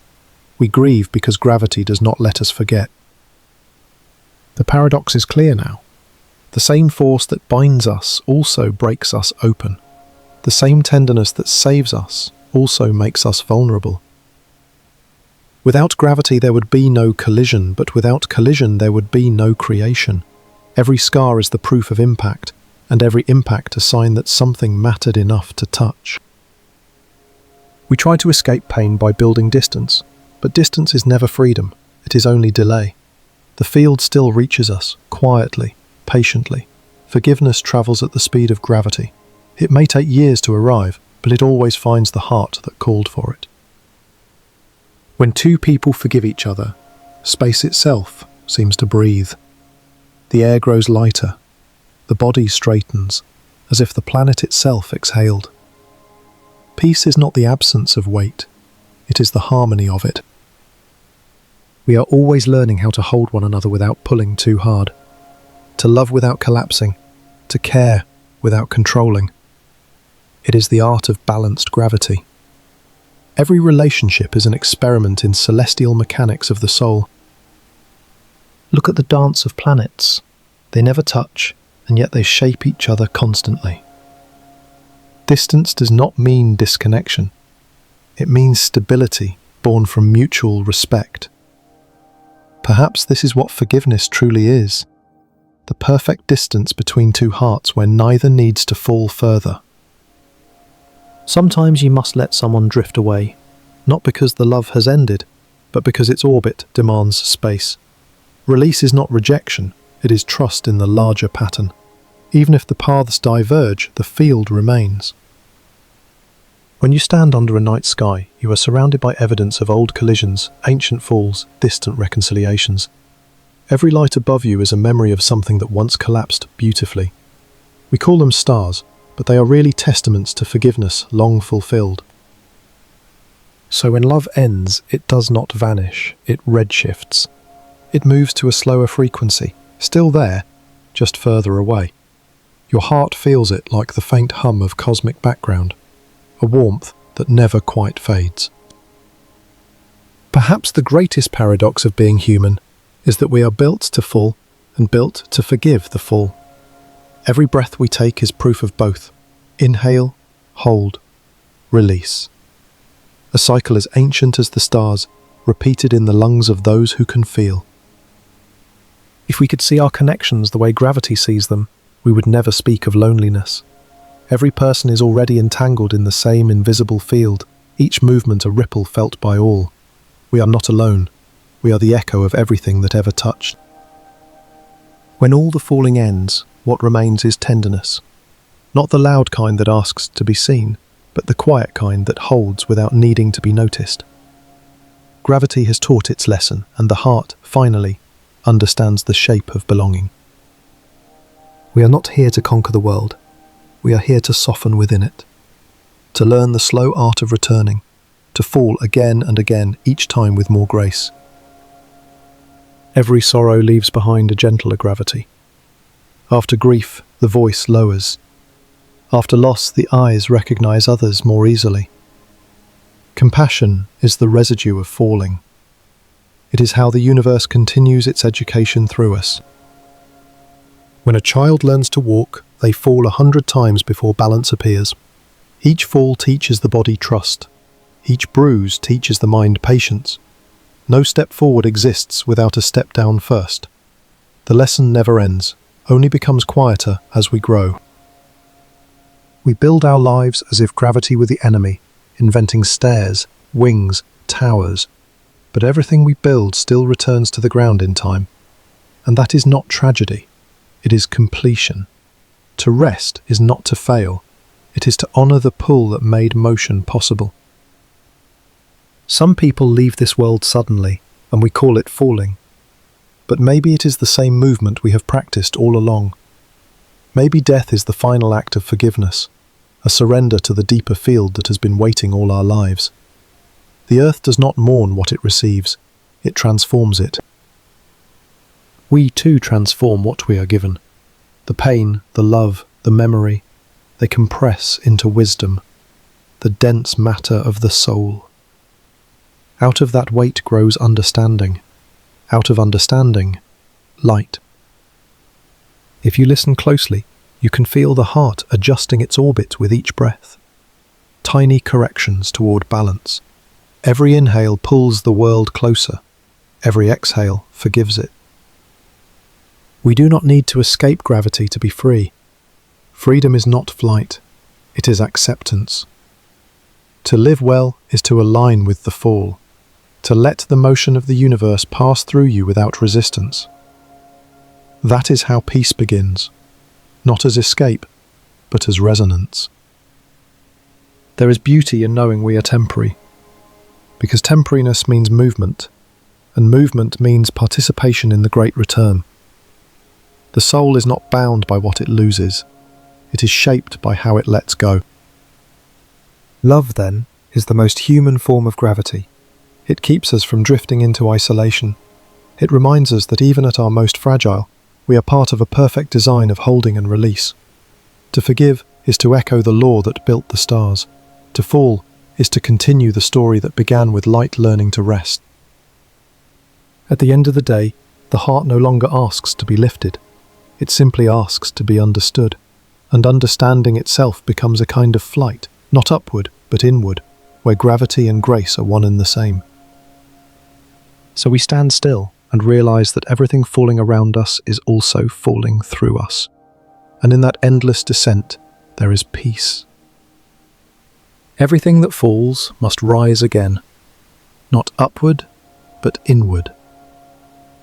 We grieve because gravity does not let us forget. The paradox is clear now. The same force that binds us also breaks us open. The same tenderness that saves us also makes us vulnerable. Without gravity there would be no collision, but without collision there would be no creation. Every scar is the proof of impact, and every impact a sign that something mattered enough to touch. We try to escape pain by building distance, but distance is never freedom, it is only delay. The field still reaches us, quietly, patiently. Forgiveness travels at the speed of gravity. It may take years to arrive, but it always finds the heart that called for it. When two people forgive each other, space itself seems to breathe. The air grows lighter. The body straightens, as if the planet itself exhaled. Peace is not the absence of weight. It is the harmony of it. We are always learning how to hold one another without pulling too hard, to love without collapsing, to care without controlling. It is the art of balanced gravity. Every relationship is an experiment in celestial mechanics of the soul. Look at the dance of planets. They never touch, and yet they shape each other constantly. Distance does not mean disconnection. It means stability, born from mutual respect. Perhaps this is what forgiveness truly is. The perfect distance between two hearts where neither needs to fall further. Sometimes you must let someone drift away, not because the love has ended, but because its orbit demands space. Release is not rejection, it is trust in the larger pattern. Even if the paths diverge, the field remains. When you stand under a night sky, you are surrounded by evidence of old collisions, ancient falls, distant reconciliations. Every light above you is a memory of something that once collapsed beautifully. We call them stars, but they are really testaments to forgiveness long fulfilled. So when love ends, it does not vanish, it redshifts. It moves to a slower frequency, still there, just further away. Your heart feels it like the faint hum of cosmic background, a warmth that never quite fades. Perhaps the greatest paradox of being human is that we are built to fall and built to forgive the fall. Every breath we take is proof of both. Inhale, hold, release. A cycle as ancient as the stars, repeated in the lungs of those who can feel. If we could see our connections the way gravity sees them, we would never speak of loneliness. Every person is already entangled in the same invisible field, each movement a ripple felt by all. We are not alone. We are the echo of everything that ever touched. When all the falling ends, what remains is tenderness. Not the loud kind that asks to be seen, but the quiet kind that holds without needing to be noticed. Gravity has taught its lesson, and the heart, finally, understands the shape of belonging. We are not here to conquer the world. We are here to soften within it, to learn the slow art of returning, to fall again and again, each time with more grace. Every sorrow leaves behind a gentler gravity. After grief, the voice lowers. After loss, the eyes recognize others more easily. Compassion is the residue of falling. It is how the universe continues its education through us. When a child learns to walk, they fall 100 times before balance appears. Each fall teaches the body trust. Each bruise teaches the mind patience. No step forward exists without a step down first. The lesson never ends, only becomes quieter as we grow. We build our lives as if gravity were the enemy, inventing stairs, wings, towers. But everything we build still returns to the ground in time. And that is not tragedy. It is completion. To rest is not to fail. It is to honor the pull that made motion possible. Some people leave this world suddenly, and we call it falling. But maybe it is the same movement we have practiced all along. Maybe death is the final act of forgiveness, a surrender to the deeper field that has been waiting all our lives. The earth does not mourn what it receives, it transforms it. We too transform what we are given. The pain, the love, the memory, they compress into wisdom, the dense matter of the soul. Out of that weight grows understanding. Out of understanding, light. If you listen closely, you can feel the heart adjusting its orbit with each breath. Tiny corrections toward balance. Every inhale pulls the world closer. Every exhale forgives it. We do not need to escape gravity to be free. Freedom is not flight. It is acceptance. To live well is to align with the fall. To let the motion of the universe pass through you without resistance. That is how peace begins. Not as escape, but as resonance. There is beauty in knowing we are temporary. Because temporariness means movement, and movement means participation in the great return. The soul is not bound by what it loses. It is shaped by how it lets go. Love, then, is the most human form of gravity. It keeps us from drifting into isolation. It reminds us that even at our most fragile, we are part of a perfect design of holding and release. To forgive is to echo the law that built the stars. To fall is to continue the story that began with light learning to rest. At the end of the day, the heart no longer asks to be lifted. It simply asks to be understood. And understanding itself becomes a kind of flight, not upward, but inward, where gravity and grace are one and the same. So we stand still and realize that everything falling around us is also falling through us. And in that endless descent, there is peace. Everything that falls must rise again, not upward, but inward.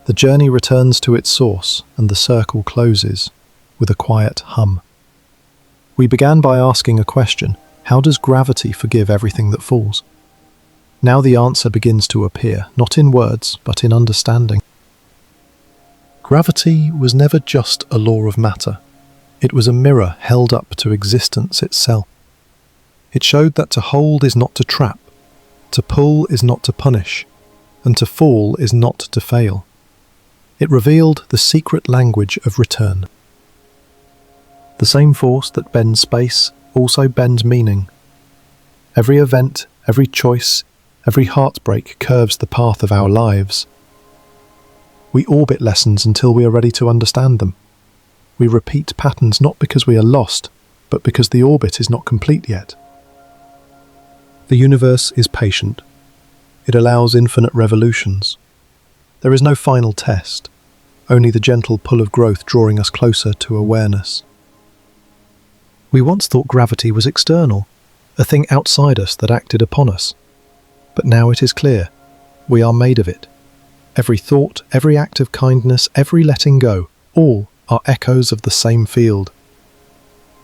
The journey returns to its source, and the circle closes with a quiet hum. We began by asking a question: how does gravity forgive everything that falls? Now the answer begins to appear, not in words, but in understanding. Gravity was never just a law of matter. It was a mirror held up to existence itself. It showed that to hold is not to trap, to pull is not to punish, and to fall is not to fail. It revealed the secret language of return. The same force that bends space also bends meaning. Every event, every choice, every heartbreak curves the path of our lives. We orbit lessons until we are ready to understand them. We repeat patterns not because we are lost, but because the orbit is not complete yet. The universe is patient. It allows infinite revolutions. There is no final test, only the gentle pull of growth drawing us closer to awareness. We once thought gravity was external, a thing outside us that acted upon us. But now it is clear, we are made of it. Every thought, every act of kindness, every letting go, all are echoes of the same field.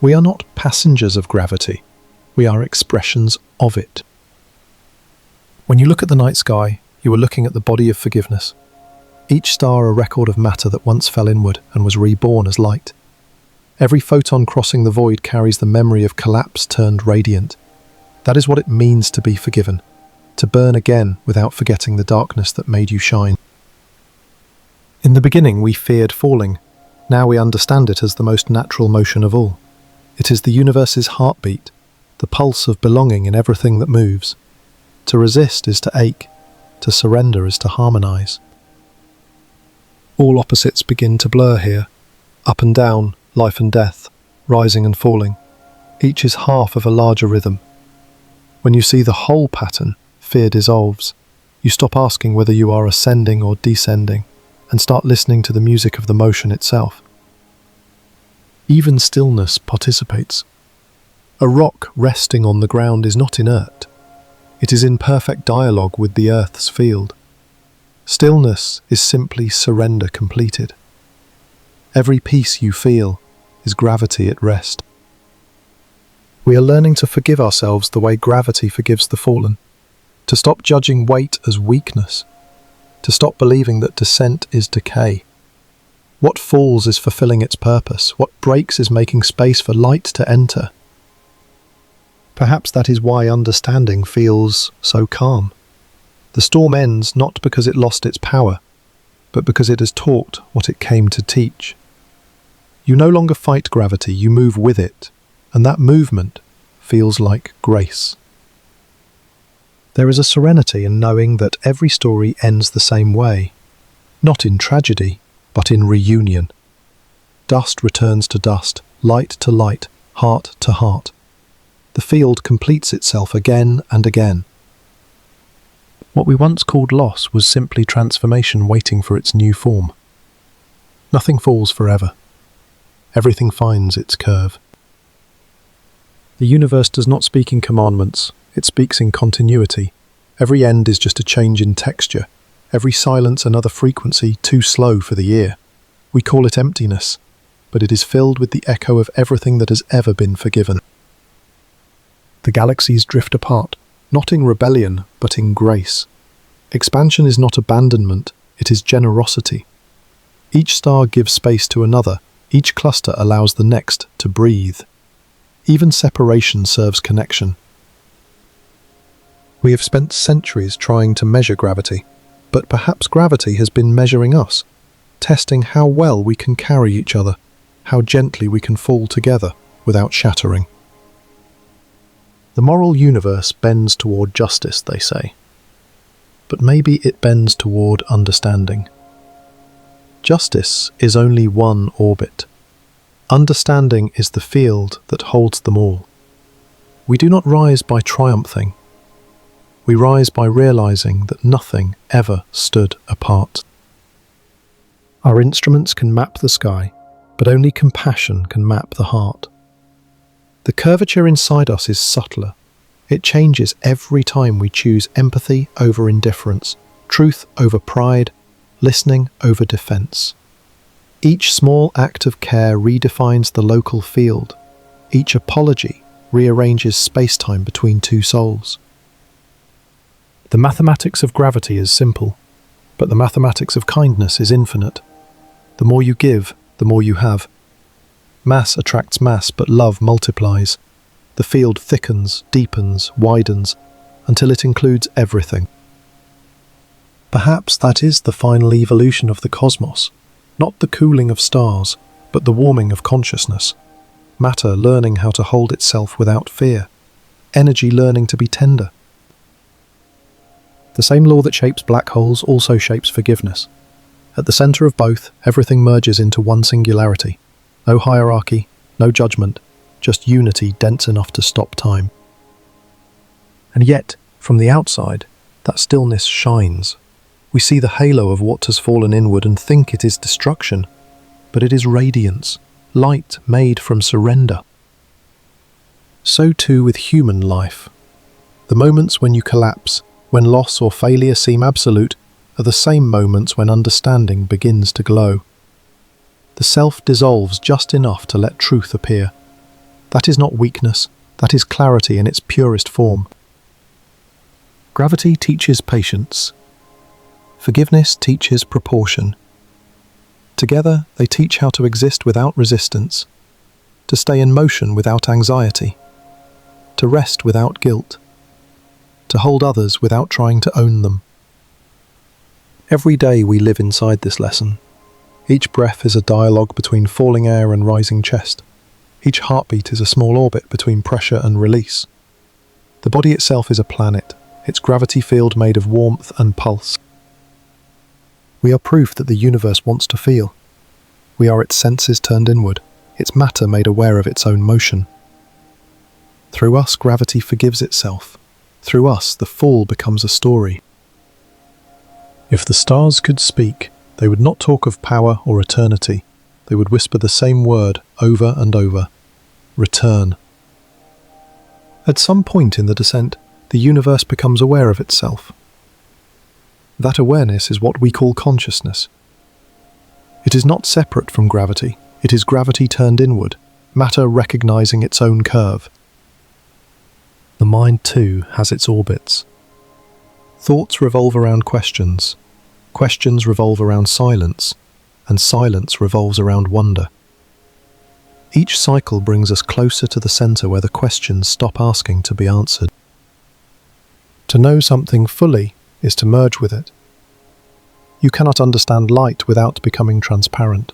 We are not passengers of gravity, we are expressions of it. When you look at the night sky, you are looking at the body of forgiveness. Each star a record of matter that once fell inward and was reborn as light. Every photon crossing the void carries the memory of collapse turned radiant. That is what it means to be forgiven, to burn again without forgetting the darkness that made you shine. In the beginning we feared falling. Now we understand it as the most natural motion of all. It is the universe's heartbeat, the pulse of belonging in everything that moves. To resist is to ache, to surrender is to harmonize. All opposites begin to blur here, up and down, life and death, rising and falling. Each is half of a larger rhythm. When you see the whole pattern, fear dissolves. You stop asking whether you are ascending or descending, and start listening to the music of the motion itself. Even stillness participates. A rock resting on the ground is not inert. It is in perfect dialogue with the earth's field. Stillness is simply surrender completed. Every piece you feel is gravity at rest. We are learning to forgive ourselves the way gravity forgives the fallen, to stop judging weight as weakness, to stop believing that descent is decay. What falls is fulfilling its purpose, what breaks is making space for light to enter. Perhaps that is why understanding feels so calm. The storm ends not because it lost its power, but because it has taught what it came to teach. You no longer fight gravity, you move with it, and that movement feels like grace. There is a serenity in knowing that every story ends the same way, not in tragedy, but in reunion. Dust returns to dust, light to light, heart to heart. The field completes itself again and again. What we once called loss was simply transformation waiting for its new form. Nothing falls forever. Everything finds its curve. The universe does not speak in commandments, it speaks in continuity. Every end is just a change in texture, every silence another frequency too slow for the ear. We call it emptiness, but it is filled with the echo of everything that has ever been forgiven. The galaxies drift apart, not in rebellion, but in grace. Expansion is not abandonment, it is generosity. Each star gives space to another, each cluster allows the next to breathe. Even separation serves connection. We have spent centuries trying to measure gravity, but perhaps gravity has been measuring us, testing how well we can carry each other, how gently we can fall together without shattering. The moral universe bends toward justice, they say. But maybe it bends toward understanding. Justice is only one orbit. Understanding is the field that holds them all. We do not rise by triumphing. We rise by realizing that nothing ever stood apart. Our instruments can map the sky, but only compassion can map the heart. The curvature inside us is subtler. It changes every time we choose empathy over indifference, truth over pride, listening over defense. Each small act of care redefines the local field. Each apology rearranges space-time between two souls. The mathematics of gravity is simple, but the mathematics of kindness is infinite. The more you give, the more you have. Mass attracts mass, but love multiplies. The field thickens, deepens, widens, until it includes everything. Perhaps that is the final evolution of the cosmos, not the cooling of stars, but the warming of consciousness. Matter learning how to hold itself without fear. Energy learning to be tender. The same law that shapes black holes also shapes forgiveness. At the center of both, everything merges into one singularity. No hierarchy, no judgment, just unity dense enough to stop time. And yet, from the outside, that stillness shines. We see the halo of what has fallen inward and think it is destruction, but it is radiance, light made from surrender. So too with human life. The moments when you collapse, when loss or failure seem absolute, are the same moments when understanding begins to glow. The self dissolves just enough to let truth appear. That is not weakness, that is clarity in its purest form. Gravity teaches patience. Forgiveness teaches proportion. Together, they teach how to exist without resistance, to stay in motion without anxiety, to rest without guilt, to hold others without trying to own them. Every day we live inside this lesson. Each breath is a dialogue between falling air and rising chest. Each heartbeat is a small orbit between pressure and release. The body itself is a planet, its gravity field made of warmth and pulse. We are proof that the universe wants to feel. We are its senses turned inward, its matter made aware of its own motion. Through us, gravity forgives itself. Through us, the fall becomes a story. If the stars could speak, they would not talk of power or eternity. They would whisper the same word over and over: return. At some point in the descent, the universe becomes aware of itself. That awareness is what we call consciousness. It is not separate from gravity. It is gravity turned inward, matter recognizing its own curve. The mind, too, has its orbits. Thoughts revolve around questions. Questions revolve around silence, and silence revolves around wonder. Each cycle brings us closer to the center where the questions stop asking to be answered. To know something fully is to merge with it. You cannot understand light without becoming transparent.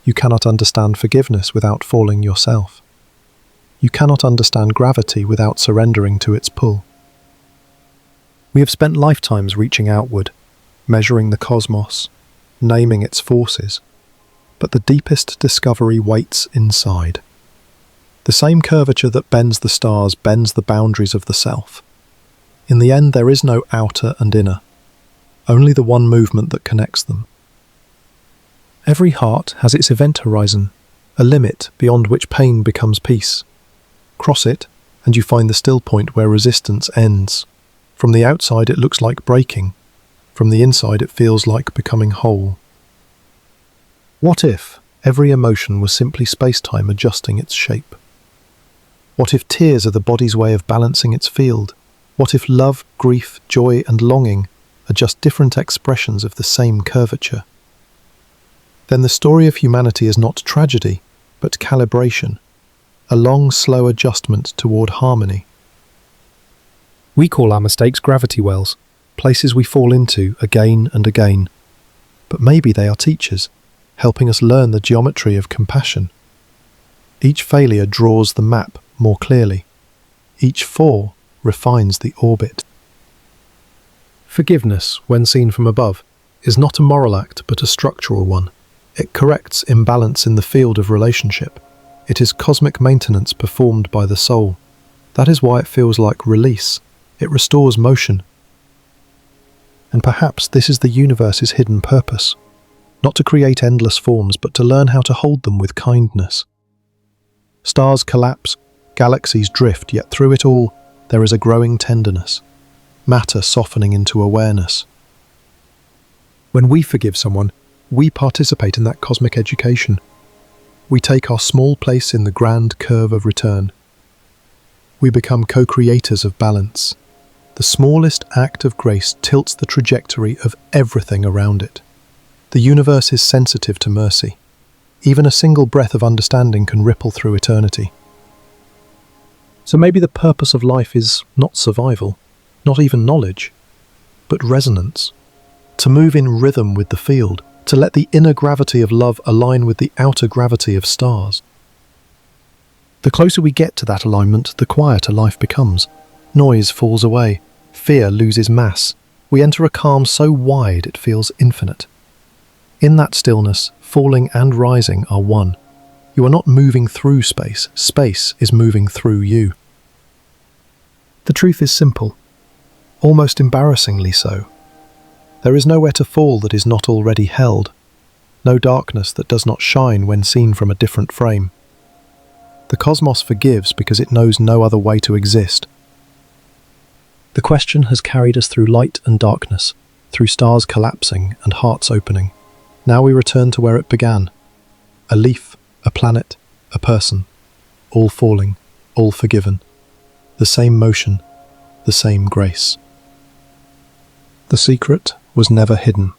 You cannot understand forgiveness without falling yourself. You cannot understand gravity without surrendering to its pull. We have spent lifetimes reaching outward, measuring the cosmos, naming its forces, but the deepest discovery waits inside. The same curvature that bends the stars bends the boundaries of the self. In the end, there is no outer and inner, only the one movement that connects them. Every heart has its event horizon, a limit beyond which pain becomes peace. Cross it, and you find the still point where resistance ends. From the outside it looks like breaking. From the inside it feels like becoming whole. What if every emotion was simply space-time adjusting its shape? What if tears are the body's way of balancing its field? What if love, grief, joy and longing are just different expressions of the same curvature? Then the story of humanity is not tragedy, but calibration, a long, slow adjustment toward harmony. We call our mistakes gravity wells, places we fall into again and again. But maybe they are teachers, helping us learn the geometry of compassion. Each failure draws the map more clearly. Each fall refines the orbit. Forgiveness, when seen from above, is not a moral act but a structural one. It corrects imbalance in the field of relationship. It is cosmic maintenance performed by the soul. That is why it feels like release, It restores motion. And perhaps this is the universe's hidden purpose. Not to create endless forms, but to learn how to hold them with kindness. Stars collapse, galaxies drift, yet through it all, there is a growing tenderness. Matter softening into awareness. When we forgive someone, we participate in that cosmic education. We take our small place in the grand curve of return. We become co-creators of balance. The smallest act of grace tilts the trajectory of everything around it. The universe is sensitive to mercy. Even a single breath of understanding can ripple through eternity. So maybe the purpose of life is not survival, not even knowledge, but resonance. To move in rhythm with the field, to let the inner gravity of love align with the outer gravity of stars. The closer we get to that alignment, the quieter life becomes. Noise falls away, fear loses mass. We enter a calm so wide it feels infinite. In that stillness, falling and rising are one. You are not moving through space, space is moving through you. The truth is simple, almost embarrassingly so. There is nowhere to fall that is not already held, no darkness that does not shine when seen from a different frame. The cosmos forgives because it knows no other way to exist. The question has carried us through light and darkness, through stars collapsing and hearts opening. Now we return to where it began. A leaf, a planet, a person, all falling, all forgiven. The same motion, the same grace. The secret was never hidden.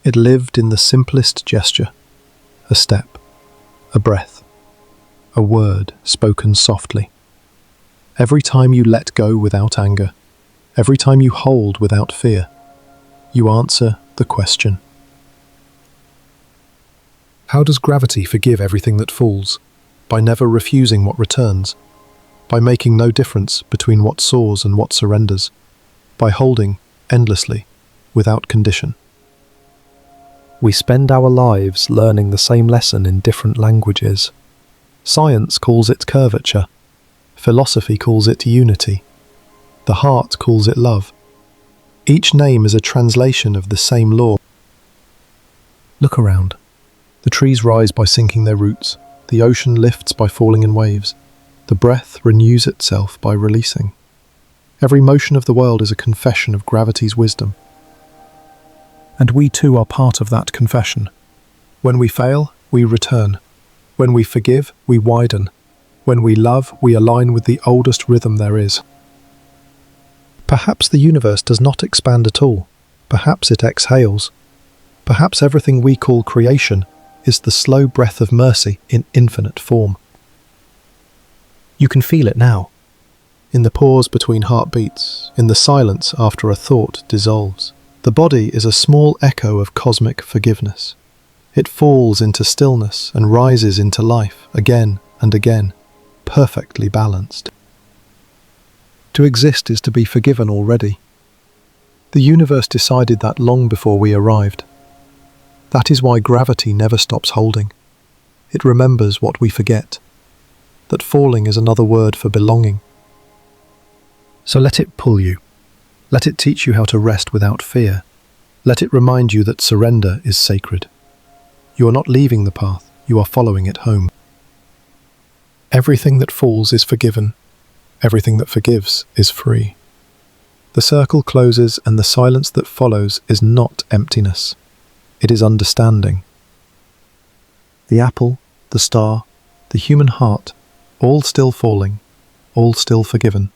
It lived in the simplest gesture. A step, a breath, a word spoken softly. Every time you let go without anger, every time you hold without fear, you answer the question. How does gravity forgive everything that falls? By never refusing what returns. By making no difference between what soars and what surrenders. By holding endlessly, without condition. We spend our lives learning the same lesson in different languages. Science calls it curvature. Philosophy calls it unity. The heart calls it love. Each name is a translation of the same law. Look around. The trees rise by sinking their roots. The ocean lifts by falling in waves. The breath renews itself by releasing. Every motion of the world is a confession of gravity's wisdom. And we too are part of that confession. When we fail, we return. When we forgive, we widen. When we love, we align with the oldest rhythm there is. Perhaps the universe does not expand at all. Perhaps it exhales. Perhaps everything we call creation is the slow breath of mercy in infinite form. You can feel it now. In the pause between heartbeats, in the silence after a thought dissolves. The body is a small echo of cosmic forgiveness. It falls into stillness and rises into life again and again, perfectly balanced. To exist is to be forgiven already. The universe decided that long before we arrived. That is why gravity never stops holding. It remembers what we forget, that falling is another word for belonging. So let it pull you. Let it teach you how to rest without fear. Let it remind you that surrender is sacred. You are not leaving the path, you are following it home. Everything that falls is forgiven. Everything that forgives is free. The circle closes and the silence that follows is not emptiness. It is understanding. The apple, the star, the human heart, all still falling, all still forgiven.